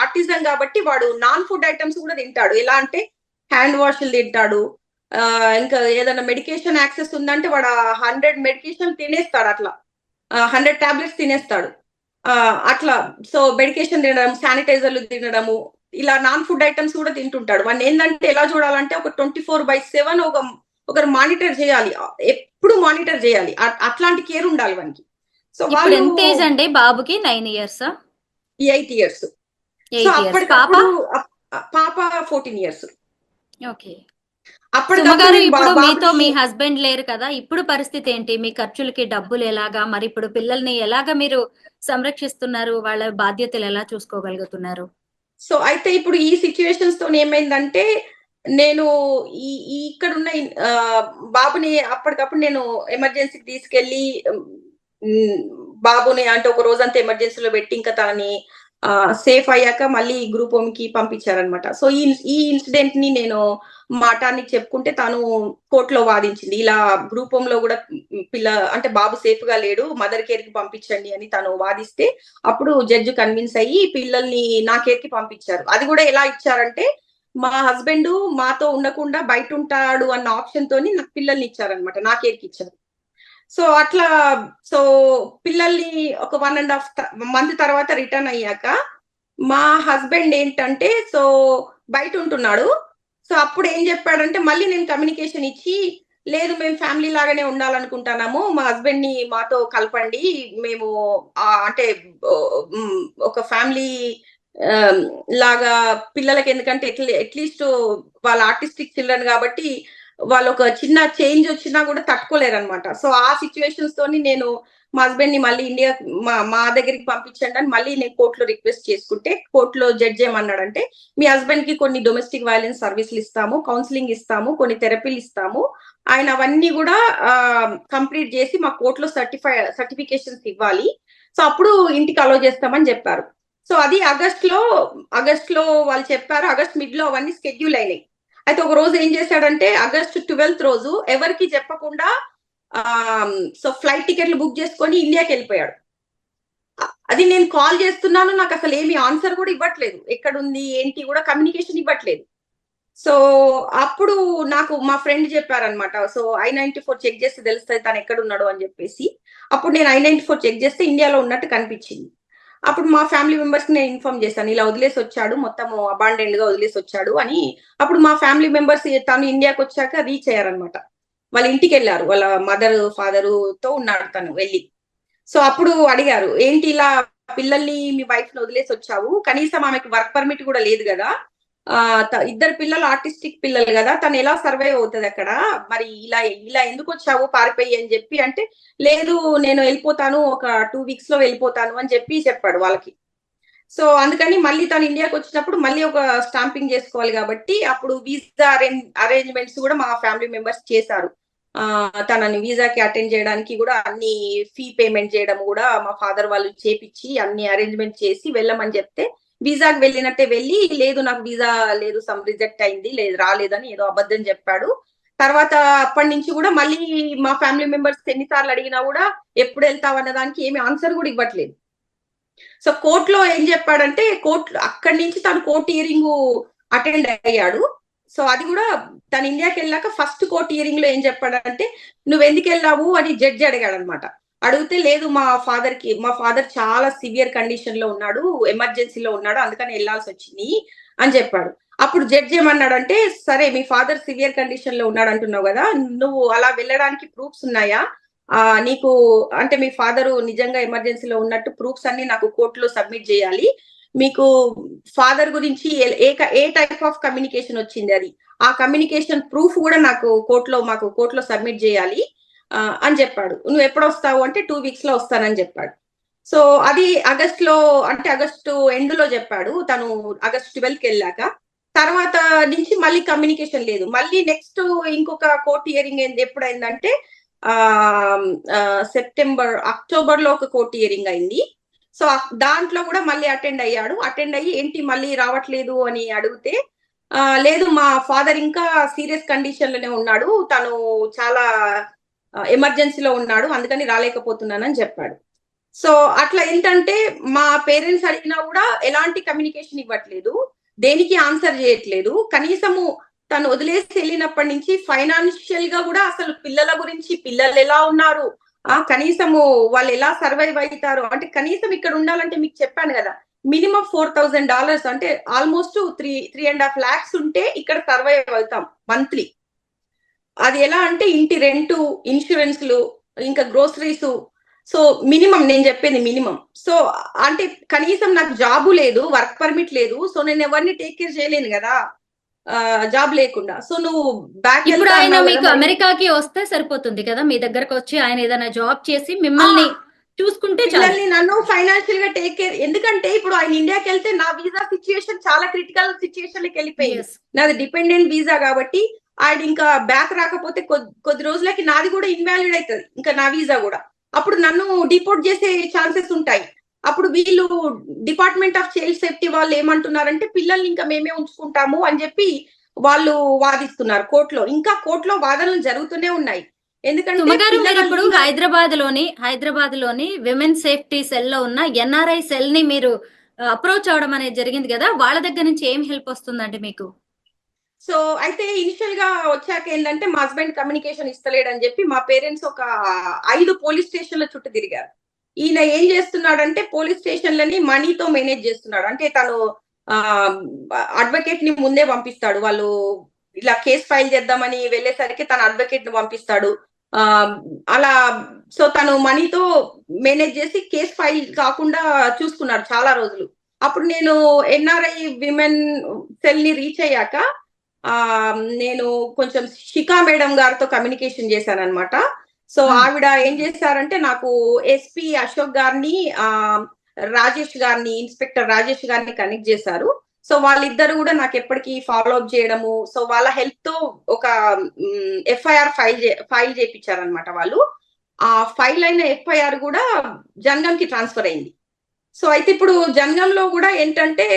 B: ఆర్టిజం కాబట్టి వాడు నాన్ ఫుడ్ ఐటమ్స్ కూడా తింటాడు. ఎలా అంటే హ్యాండ్ వాష్లు తింటాడు, ఇంకా ఏదైనా మెడికేషన్ యాక్సెస్ ఉందంటే వాడు 100 మెడికేషన్ తినేస్తాడు. అట్లా 100 టాబ్లెట్స్ తినేస్తాడు. అట్లా సో మెడికేషన్ తినడం, శానిటైజర్లు తినడము, ఇలా నాన్ ఫుడ్ ఐటమ్స్ కూడా తింటుంటాడు. వాడిని ఏంటంటే ఎలా చూడాలంటే ఒక 24/7 ఒకరు మానిటర్ చేయాలి, ఎప్పుడు మానిటర్ చేయాలి. అట్లాంటి కేర్ ఉండాలి వానికి. సో
A: ఇప్పుడు
B: వాళ్ళు
A: ఎంత ఏజ్ అండి బాబుకి? 9 ఇయర్స్
B: 8 ఇయర్స్. So
A: 8 years. పాప
B: అప్పటికప్పుడు పాప 14 ఇయర్స్.
A: ఓకే. సుమ
B: అప్పటికప్పుడు
A: గారు
B: నేను
A: ఇప్పుడు మీతో
B: బాబుని
A: మీ హస్బెండ్ లేరు కదా, ఇప్పుడు పరిస్థితి ఏంటి? మీ ఖర్చులకి డబ్బులు ఎలాగా, మరి ఇప్పుడు పిల్లల్ని ఎలాగా మీరు సంరక్షిస్తున్నారు? వాళ్ళ బాధ్యతలు ఎలా చూసుకోగలుగుతున్నారు?
B: సో అయితే ఇప్పుడు ఈ సిచ్యువేషన్స్ తో ఏమైందంటే నేను ఈ ఈ ఇక్కడున్న బాబుని అప్పటికప్పుడు నేను ఎమర్జెన్సీకి తీసుకెళ్లి బాబుని అంటే ఒక రోజంతా ఎమర్జెన్సీలో పెట్టి ఇంకా తనని సేఫ్ అయ్యాక మళ్ళీ గ్రూప్ హోమ్ కి పంపించారనమాట. సో ఈ ఇన్సిడెంట్ ని నేను మాటానికి చెప్పుకుంటే తను కోర్టులో వాదించింది. ఇలా గ్రూప్ హోమ్ లో కూడా అంటే బాబు సేఫ్ గా లేడు, మదర్ కేర్ కి పంపించండి అని తను వాదిస్తే అప్పుడు జడ్జి కన్విన్స్ అయ్యి పిల్లల్ని నా కేర్ కి పంపించారు. అది కూడా ఎలా ఇచ్చారంటే మా హస్బెండ్ మాతో ఉండకుండా బయట ఉంటాడు అన్న ఆప్షన్ తోని నాకు పిల్లల్ని ఇచ్చారనమాట, నా కేర్ కి ఇచ్చారు. సో అట్లా సో పిల్లల్ని ఒక 1.5 మంత్ తర్వాత రిటర్న్ అయ్యాక మా హస్బెండ్ ఏంటంటే సో బయట ఉంటున్నాడు. సో అప్పుడు ఏం చెప్పాడంటే మళ్ళీ నేను కమ్యూనికేషన్ ఇచ్చి, లేదు మేము ఫ్యామిలీ లాగానే ఉండాలనుకుంటున్నాము, మా హస్బెండ్ ని మాతో కలపండి, మేము అంటే ఒక ఫ్యామిలీ లాగా పిల్లలకి, ఎందుకంటే అట్లీస్ట్ వాళ్ళ ఆర్టిస్టిక్ చిల్డ్రన్ కాబట్టి వాళ్ళు ఒక చిన్న చేంజ్ వచ్చినా కూడా తట్టుకోలేరు అనమాట. సో ఆ సిచ్యువేషన్స్ తోని నేను మా హస్బెండ్ ని మళ్ళీ ఇండియా మా దగ్గరికి పంపించండి అని మళ్ళీ నేను కోర్టులో రిక్వెస్ట్ చేసుకుంటే కోర్టులో జడ్జ్ ఏమన్నాడంటే మీ హస్బెండ్ కి కొన్ని డొమెస్టిక్ వైలెన్స్ సర్వీసులు ఇస్తాము, కౌన్సిలింగ్ ఇస్తాము, కొన్ని థెరపీలు ఇస్తాము, ఆయన అవన్నీ కూడా కంప్లీట్ చేసి మా కోర్టులో సర్టిఫికేషన్స్ ఇవ్వాలి, సో అప్పుడు ఇంటికి అలో చేస్తామని చెప్పారు. సో అది ఆగస్ట్ లో వాళ్ళు చెప్పారు. ఆగస్ట్ మిడ్ లో అవన్నీ స్కెడ్యూల్ అయినాయి. అయితే ఒక రోజు ఏం చేశాడంటే ఆగస్ట్ 12th రోజు ఎవరికి చెప్పకుండా సో ఫ్లైట్ టికెట్లు బుక్ చేసుకొని ఇండియాకి వెళ్ళిపోయాడు. అది నేను కాల్ చేస్తున్నాను, నాకు అసలు ఏమి ఆన్సర్ కూడా ఇవ్వట్లేదు, ఎక్కడుంది ఏంటి కూడా కమ్యూనికేషన్ ఇవ్వట్లేదు. సో అప్పుడు నాకు మా ఫ్రెండ్ చెప్పారనమాట, సో I-94 చెక్ చేస్తే తెలుస్తుంది తను ఎక్కడ ఉన్నాడు అని చెప్పేసి. అప్పుడు నేను I-94 చెక్ చేస్తే ఇండియాలో ఉన్నట్టు కనిపించింది. అప్పుడు మా ఫ్యామిలీ మెంబర్స్ కి నేను ఇన్ఫార్మ్ చేశాను, ఇలా వదిలేసి వచ్చాడు, మొత్తం అబాండెండ్ గా వదిలేసి వచ్చాడు అని. అప్పుడు మా ఫ్యామిలీ మెంబర్స్ తను ఇండియాకి వచ్చాక రీచ్ అయ్యారనమాట. వాళ్ళ ఇంటికి వెళ్ళారు, వాళ్ళ మదర్ ఫాదర్ తో ఉన్నాడు తను వెళ్ళి. సో అప్పుడు అడిగారు, ఏంటి ఇలా పిల్లల్ని మీ వైఫ్ ని వదిలేసి వచ్చావు, కనీసం ఆమెకి వర్క్ పర్మిట్ కూడా లేదు కదా, ఇద్దరు పిల్లలు ఆర్టిస్టిక్ పిల్లలు కదా, తను ఎలా సర్వైవ్ అవుతుంది అక్కడ, మరి ఇలా ఎందుకు వచ్చావు పారిపోయి అని చెప్పి అంటే, లేదు నేను వెళ్ళిపోతాను, ఒక 2 weeks లో వెళ్ళిపోతాను అని చెప్పాడు వాళ్ళకి. సో అందుకని మళ్ళీ తను ఇండియాకి వచ్చినప్పుడు మళ్ళీ ఒక స్టాంపింగ్ చేసుకోవాలి కాబట్టి అప్పుడు వీసా అరేంజ్మెంట్స్ కూడా మా ఫ్యామిలీ మెంబర్స్ చేశారు. తనని వీసాకి అటెండ్ చేయడానికి కూడా అన్ని ఫీ పేమెంట్ చేయడం కూడా మా ఫాదర్ వాళ్ళు చేపించి అన్ని అరేంజ్మెంట్ చేసి వెళ్ళమని చెప్తే వీసాకి వెళ్ళినట్టే వెళ్ళి, లేదు నాకు వీసా లేదు, సమ్ రిజెక్ట్ అయింది, లేదు రాలేదని ఏదో అబద్ధం చెప్పాడు. తర్వాత అప్పటి నుంచి కూడా మళ్ళీ మా ఫ్యామిలీ మెంబర్స్ ఎన్నిసార్లు అడిగినా కూడా ఎప్పుడు వెళ్తావు అన్న దానికి ఏమి ఆన్సర్ కూడా ఇవ్వట్లేదు. సో కోర్టులో ఏం చెప్పాడంటే, కోర్టు అక్కడి నుంచి తను కోర్టు హియరింగ్ అటెండ్ అయ్యాడు. సో అది కూడా తను ఇండియాకి వెళ్ళాక ఫస్ట్ కోర్టు హియరింగ్ లో ఏం చెప్పాడంటే, నువ్వు ఎందుకు వెళ్ళావు అని జడ్జి అడిగాడు అనమాట. అడిగితే, లేదు మా ఫాదర్ చాలా సివియర్ కండిషన్ లో ఉన్నాడు, ఎమర్జెన్సీలో ఉన్నాడు, అందుకని వెళ్ళాల్సి వచ్చింది అని చెప్పాడు. అప్పుడు జడ్జి ఏమన్నాడంటే, సరే మీ ఫాదర్ సివియర్ కండిషన్ లో ఉన్నాడు అంటున్నావు కదా, నువ్వు అలా వెళ్ళడానికి ప్రూఫ్స్ ఉన్నాయా? నీకు అంటే మీ ఫాదర్ నిజంగా ఎమర్జెన్సీలో ఉన్నట్టు ప్రూఫ్స్ అన్ని నాకు కోర్టులో సబ్మిట్ చేయాలి. మీకు ఫాదర్ గురించి ఏ టైప్ ఆఫ్ కమ్యూనికేషన్ వచ్చింది, అది ఆ కమ్యూనికేషన్ ప్రూఫ్ కూడా మాకు కోర్టులో సబ్మిట్ చేయాలి అని చెప్పాడు. నువ్వు ఎప్పుడు వస్తావు అంటే 2 weeks లో వస్తానని చెప్పాడు. సో అది ఆగస్టు ఎండ్ లో చెప్పాడు. తను ఆగస్ట్ 12th వెళ్ళాక తర్వాత నుంచి మళ్ళీ కమ్యూనికేషన్ లేదు. మళ్ళీ నెక్స్ట్ ఇంకొక కోర్టు హియరింగ్ ఎప్పుడైందంటే అక్టోబర్ లో ఒక కోర్టు హియరింగ్ అయింది. సో దాంట్లో కూడా మళ్ళీ అటెండ్ అయ్యి ఏంటి మళ్ళీ రావట్లేదు అని అడిగితే, లేదు మా ఫాదర్ ఇంకా సీరియస్ కండిషన్ లోనే ఉన్నాడు, తను చాలా ఎమర్జెన్సీలో ఉన్నాడు, అందుకని రాలేకపోతున్నానని చెప్పాడు. సో అట్లా ఏంటంటే మా పేరెంట్స్ అడిగినా కూడా ఎలాంటి కమ్యూనికేషన్ ఇవ్వట్లేదు, దేనికి ఆన్సర్ చేయట్లేదు. కనీసము తను వదిలేసి వెళ్ళినప్పటి నుంచి ఫైనాన్షియల్ గా కూడా అసలు పిల్లల గురించి, పిల్లలు ఎలా ఉన్నారు, కనీసము వాళ్ళు ఎలా సర్వైవ్ అవుతారు అంటే, కనీసం ఇక్కడ ఉండాలంటే మీకు చెప్పాను కదా, మినిమం $4,000 అంటే ఆల్మోస్ట్ 3.5 lakhs ఉంటే ఇక్కడ సర్వైవ్ అవుతాం మంత్లీ. అది ఎలా అంటే ఇంటి రెంటు, ఇన్సూరెన్స్లు, ఇంకా గ్రోసరీస్. సో మినిమం, నేను చెప్పేది మినిమం. సో అంటే కనీసం నాకు జాబు లేదు, వర్క్ పర్మిట్ లేదు, సో నేను ఎవరిని టేక్ కేర్ చేయలేను కదా జాబ్ లేకుండా. సో నువ్వు బ్యాక్
A: ఇప్పుడు ఆయన మీకు అమెరికాకి వస్తే సరిపోతుంది కదా, మీ దగ్గరకు వచ్చి ఆయన ఏదైనా జాబ్ చేసి మిమ్మల్ని చూసుకుంటే
B: పిల్లల్ని నన్ను ఫైనాన్షియల్ గా టేక్ కేర్. ఎందుకంటే ఇప్పుడు ఆయన ఇండియాకి వెళ్తే నా వీసా సిచ్యుయేషన్ చాలా క్రిటికల్ సిచ్యుయేషన్ లోకి వెళ్ళిపోయింది. నాది డిపెండెంట్ వీసా కాబట్టి ఆయన ఇంకా బ్యాక్ రాకపోతే కొద్ది రోజులకి నాది కూడా ఇన్వాలిడ్ అవుతుంది, ఇంకా నా వీసా కూడా. అప్పుడు నన్ను డిపోర్ట్ చేసే ఛాన్సెస్ ఉంటాయి. అప్పుడు వీళ్ళు డిపార్ట్మెంట్ ఆఫ్ చైల్డ్ సేఫ్టీ వాళ్ళు ఏమంటున్నారంటే, పిల్లల్ని ఇంకా మేమే ఉంచుకుంటాము అని చెప్పి వాళ్ళు వాదిస్తున్నారు కోర్టులో. ఇంకా కోర్టులో వాదనలు జరుగుతూనే ఉన్నాయి. ఎందుకంటే
A: ఇప్పుడు హైదరాబాద్ లోని విమెన్ సేఫ్టీ సెల్ లో ఉన్న ఎన్ఆర్ఐ సెల్ ని మీరు అప్రోచ్ అవడం అనేది జరిగింది కదా, వాళ్ళ దగ్గర నుంచి ఏం హెల్ప్ వస్తుందండి మీకు?
B: సో అయితే ఇనిషియల్ గా వచ్చాక ఏంటంటే, మా హస్బెండ్ కమ్యూనికేషన్ ఇస్తలేడని చెప్పి మా పేరెంట్స్ ఒక 5 పోలీస్ స్టేషన్ల చుట్టూ తిరిగారు. ఈయన ఏం చేస్తున్నాడంటే, పోలీస్ స్టేషన్లని మనీతో మేనేజ్ చేస్తున్నాడు. అంటే తను అడ్వకేట్ ని ముందే పంపిస్తాడు. వాళ్ళు ఇలా కేసు ఫైల్ చేద్దామని వెళ్ళేసరికి తన అడ్వకేట్ ని పంపిస్తాడు. అలా సో తను మనీతో మేనేజ్ చేసి కేసు ఫైల్ కాకుండా చూసుకున్నాడు చాలా రోజులు. అప్పుడు నేను ఎన్ఆర్ఐ విమెన్ సెల్ ని రీచ్ అయ్యాక నేను కొంచెం శిఖా మేడం గారితో కమ్యూనికేషన్ చేశాను అనమాట. సో ఆవిడ ఏం చేశారంటే, నాకు ఎస్పీ అశోక్ గారిని, ఇన్స్పెక్టర్ రాజేష్ గారిని కనెక్ట్ చేశారు. సో వాళ్ళిద్దరు కూడా నాకు ఎప్పటికీ ఫాలో అప్ చేయడము, సో వాళ్ళ హెల్ప్ తో ఒక ఎఫ్ఐఆర్ ఫైల్ చేయించారనమాట వాళ్ళు. ఆ ఫైల్ అయిన ఎఫ్ఐఆర్ కూడా జనగం కి ట్రాన్స్ఫర్ అయింది. సో అయితే ఇప్పుడు జనగంలో కూడా ఏంటంటే,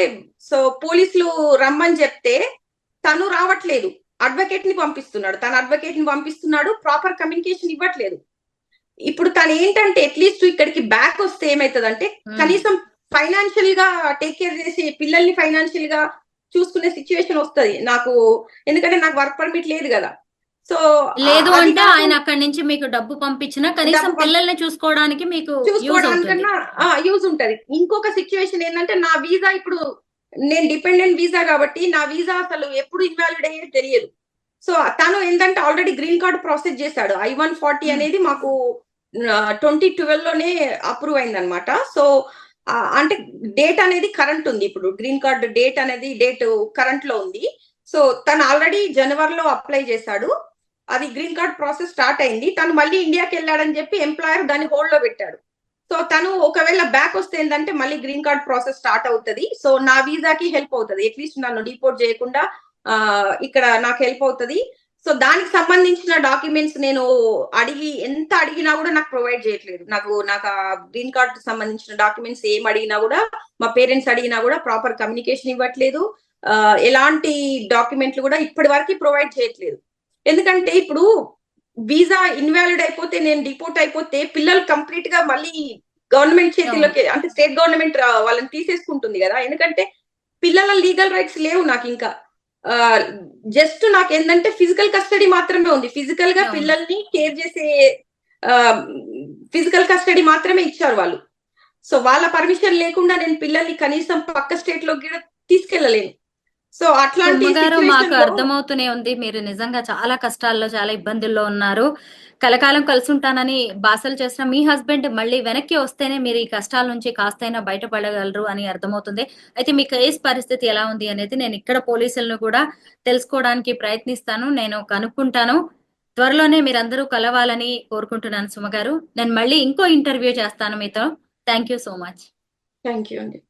B: సో పోలీసులు రమ్మని చెప్తే తను రావట్లేదు, అడ్వకేట్ ని పంపిస్తున్నాడు, ప్రాపర్ కమ్యూనికేషన్ ఇవ్వట్లేదు. ఇప్పుడు తను ఏంటంటే, అట్లీస్ట్ ఇక్కడికి బ్యాక్ వస్తే ఏమైతుందంటే, కనీసం ఫైనాన్షియల్ గా టేక్ కేర్ చేసి పిల్లల్ని ఫైనాన్షియల్ గా చూసుకునే సిచ్యువేషన్ వస్తుంది నాకు, ఎందుకంటే నాకు వర్క్ పర్మిట్ లేదు కదా. సో
A: లేదు అంటే ఆయన అక్కడి నుంచి మీకు డబ్బు పంపించినా కనీసం పిల్లల్ని చూసుకోవడానికి మీకు
B: యూజ్ ఉంటది. ఇంకొక సిచ్యువేషన్ ఏంటంటే, నా వీసా ఇప్పుడు నేను డిపెండెంట్ వీసా కాబట్టి నా వీసా అసలు ఎప్పుడు ఇన్వాలిడ్ అయ్యేది తెలియదు. సో తను ఏంటంటే ఆల్రెడీ గ్రీన్ కార్డ్ ప్రాసెస్ చేశాడు. I-140 అనేది మాకు 2012 లోనే అప్రూవ్ అయింది అనమాట. సో అంటే డేట్ అనేది కరెంట్ ఉంది, ఇప్పుడు గ్రీన్ కార్డ్ డేట్ కరెంట్ లో ఉంది. సో తను ఆల్రెడీ జనవరిలో అప్లై చేశాడు, అది గ్రీన్ కార్డ్ ప్రాసెస్ స్టార్ట్ అయింది. తను మళ్ళీ ఇండియాకి వెళ్ళాడని చెప్పి ఎంప్లాయర్ దాన్ని హోల్డ్ లో పెట్టాడు. సో తను ఒకవేళ బ్యాక్ వస్తే ఏంటంటే మళ్ళీ గ్రీన్ కార్డ్ ప్రాసెస్ స్టార్ట్ అవుతుంది. సో నా వీసాకి హెల్ప్ అవుతుంది, అట్లీస్ట్ నన్ను డిపోర్ట్ చేయకుండా ఇక్కడ నాకు హెల్ప్ అవుతుంది. సో దానికి సంబంధించిన డాక్యుమెంట్స్ నేను ఎంత అడిగినా కూడా నాకు ప్రొవైడ్ చేయట్లేదు. నాకు ఆ గ్రీన్ కార్డ్ సంబంధించిన డాక్యుమెంట్స్ ఏం అడిగినా కూడా, మా పేరెంట్స్ అడిగినా కూడా ప్రాపర్ కమ్యూనికేషన్ ఇవ్వట్లేదు. ఎలాంటి డాక్యుమెంట్లు కూడా ఇప్పటి వరకు ప్రొవైడ్ చేయట్లేదు. ఎందుకంటే ఇప్పుడు వీసా ఇన్వాలిడ్ అయిపోతే, నేను డిపోర్ట్ అయిపోతే పిల్లలు కంప్లీట్ గా మళ్ళీ గవర్నమెంట్ చేతిలోకి, అంటే స్టేట్ గవర్నమెంట్ వాళ్ళని తీసేసుకుంటుంది కదా. ఎందుకంటే పిల్లల లీగల్ రైట్స్ లేవు నాకు ఇంకా. జస్ట్ నాకు ఏంటంటే ఫిజికల్ కస్టడీ మాత్రమే ఉంది. ఫిజికల్ గా
A: అవును.
B: పిల్లల్ని కేర్ చేసే ఫిజికల్ కస్టడీ మాత్రమే ఇచ్చారు వాళ్ళు. సో వాళ్ళ పర్మిషన్ లేకుండా నేను పిల్లల్ని కనీసం పక్క స్టేట్ లోకి కూడా తీసుకెళ్ళలేను. సో అట్లాంటి
A: ఉమ్మగారు మాకు
B: సిచ్యువేషన్ లో
A: అర్థమవుతూనే ఉంది. మీరు నిజంగా చాలా కష్టాల్లో, చాలా ఇబ్బందుల్లో ఉన్నారు. కలకాలం కలిసి ఉంటానని బాసలు చేసిన మీ హస్బెండ్ మళ్ళీ వెనక్కి వస్తేనే మీరు ఈ కష్టాల నుంచి కాస్తైనా బయటపడగలరు అని అర్థమవుతుంది. అయితే మీ కేస్ పరిస్థితి ఎలా ఉంది అనేది నేను ఇక్కడ పోలీసులను కూడా తెలుసుకోవడానికి ప్రయత్నిస్తాను. నేను కనుక్కుంటాను. త్వరలోనే మీరందరూ కలవాలని కోరుకుంటున్నాను సుమ గారు. నేను మళ్ళీ ఇంకో ఇంటర్వ్యూ చేస్తాను మీతో. Thank you so much.
B: Thank you అండి.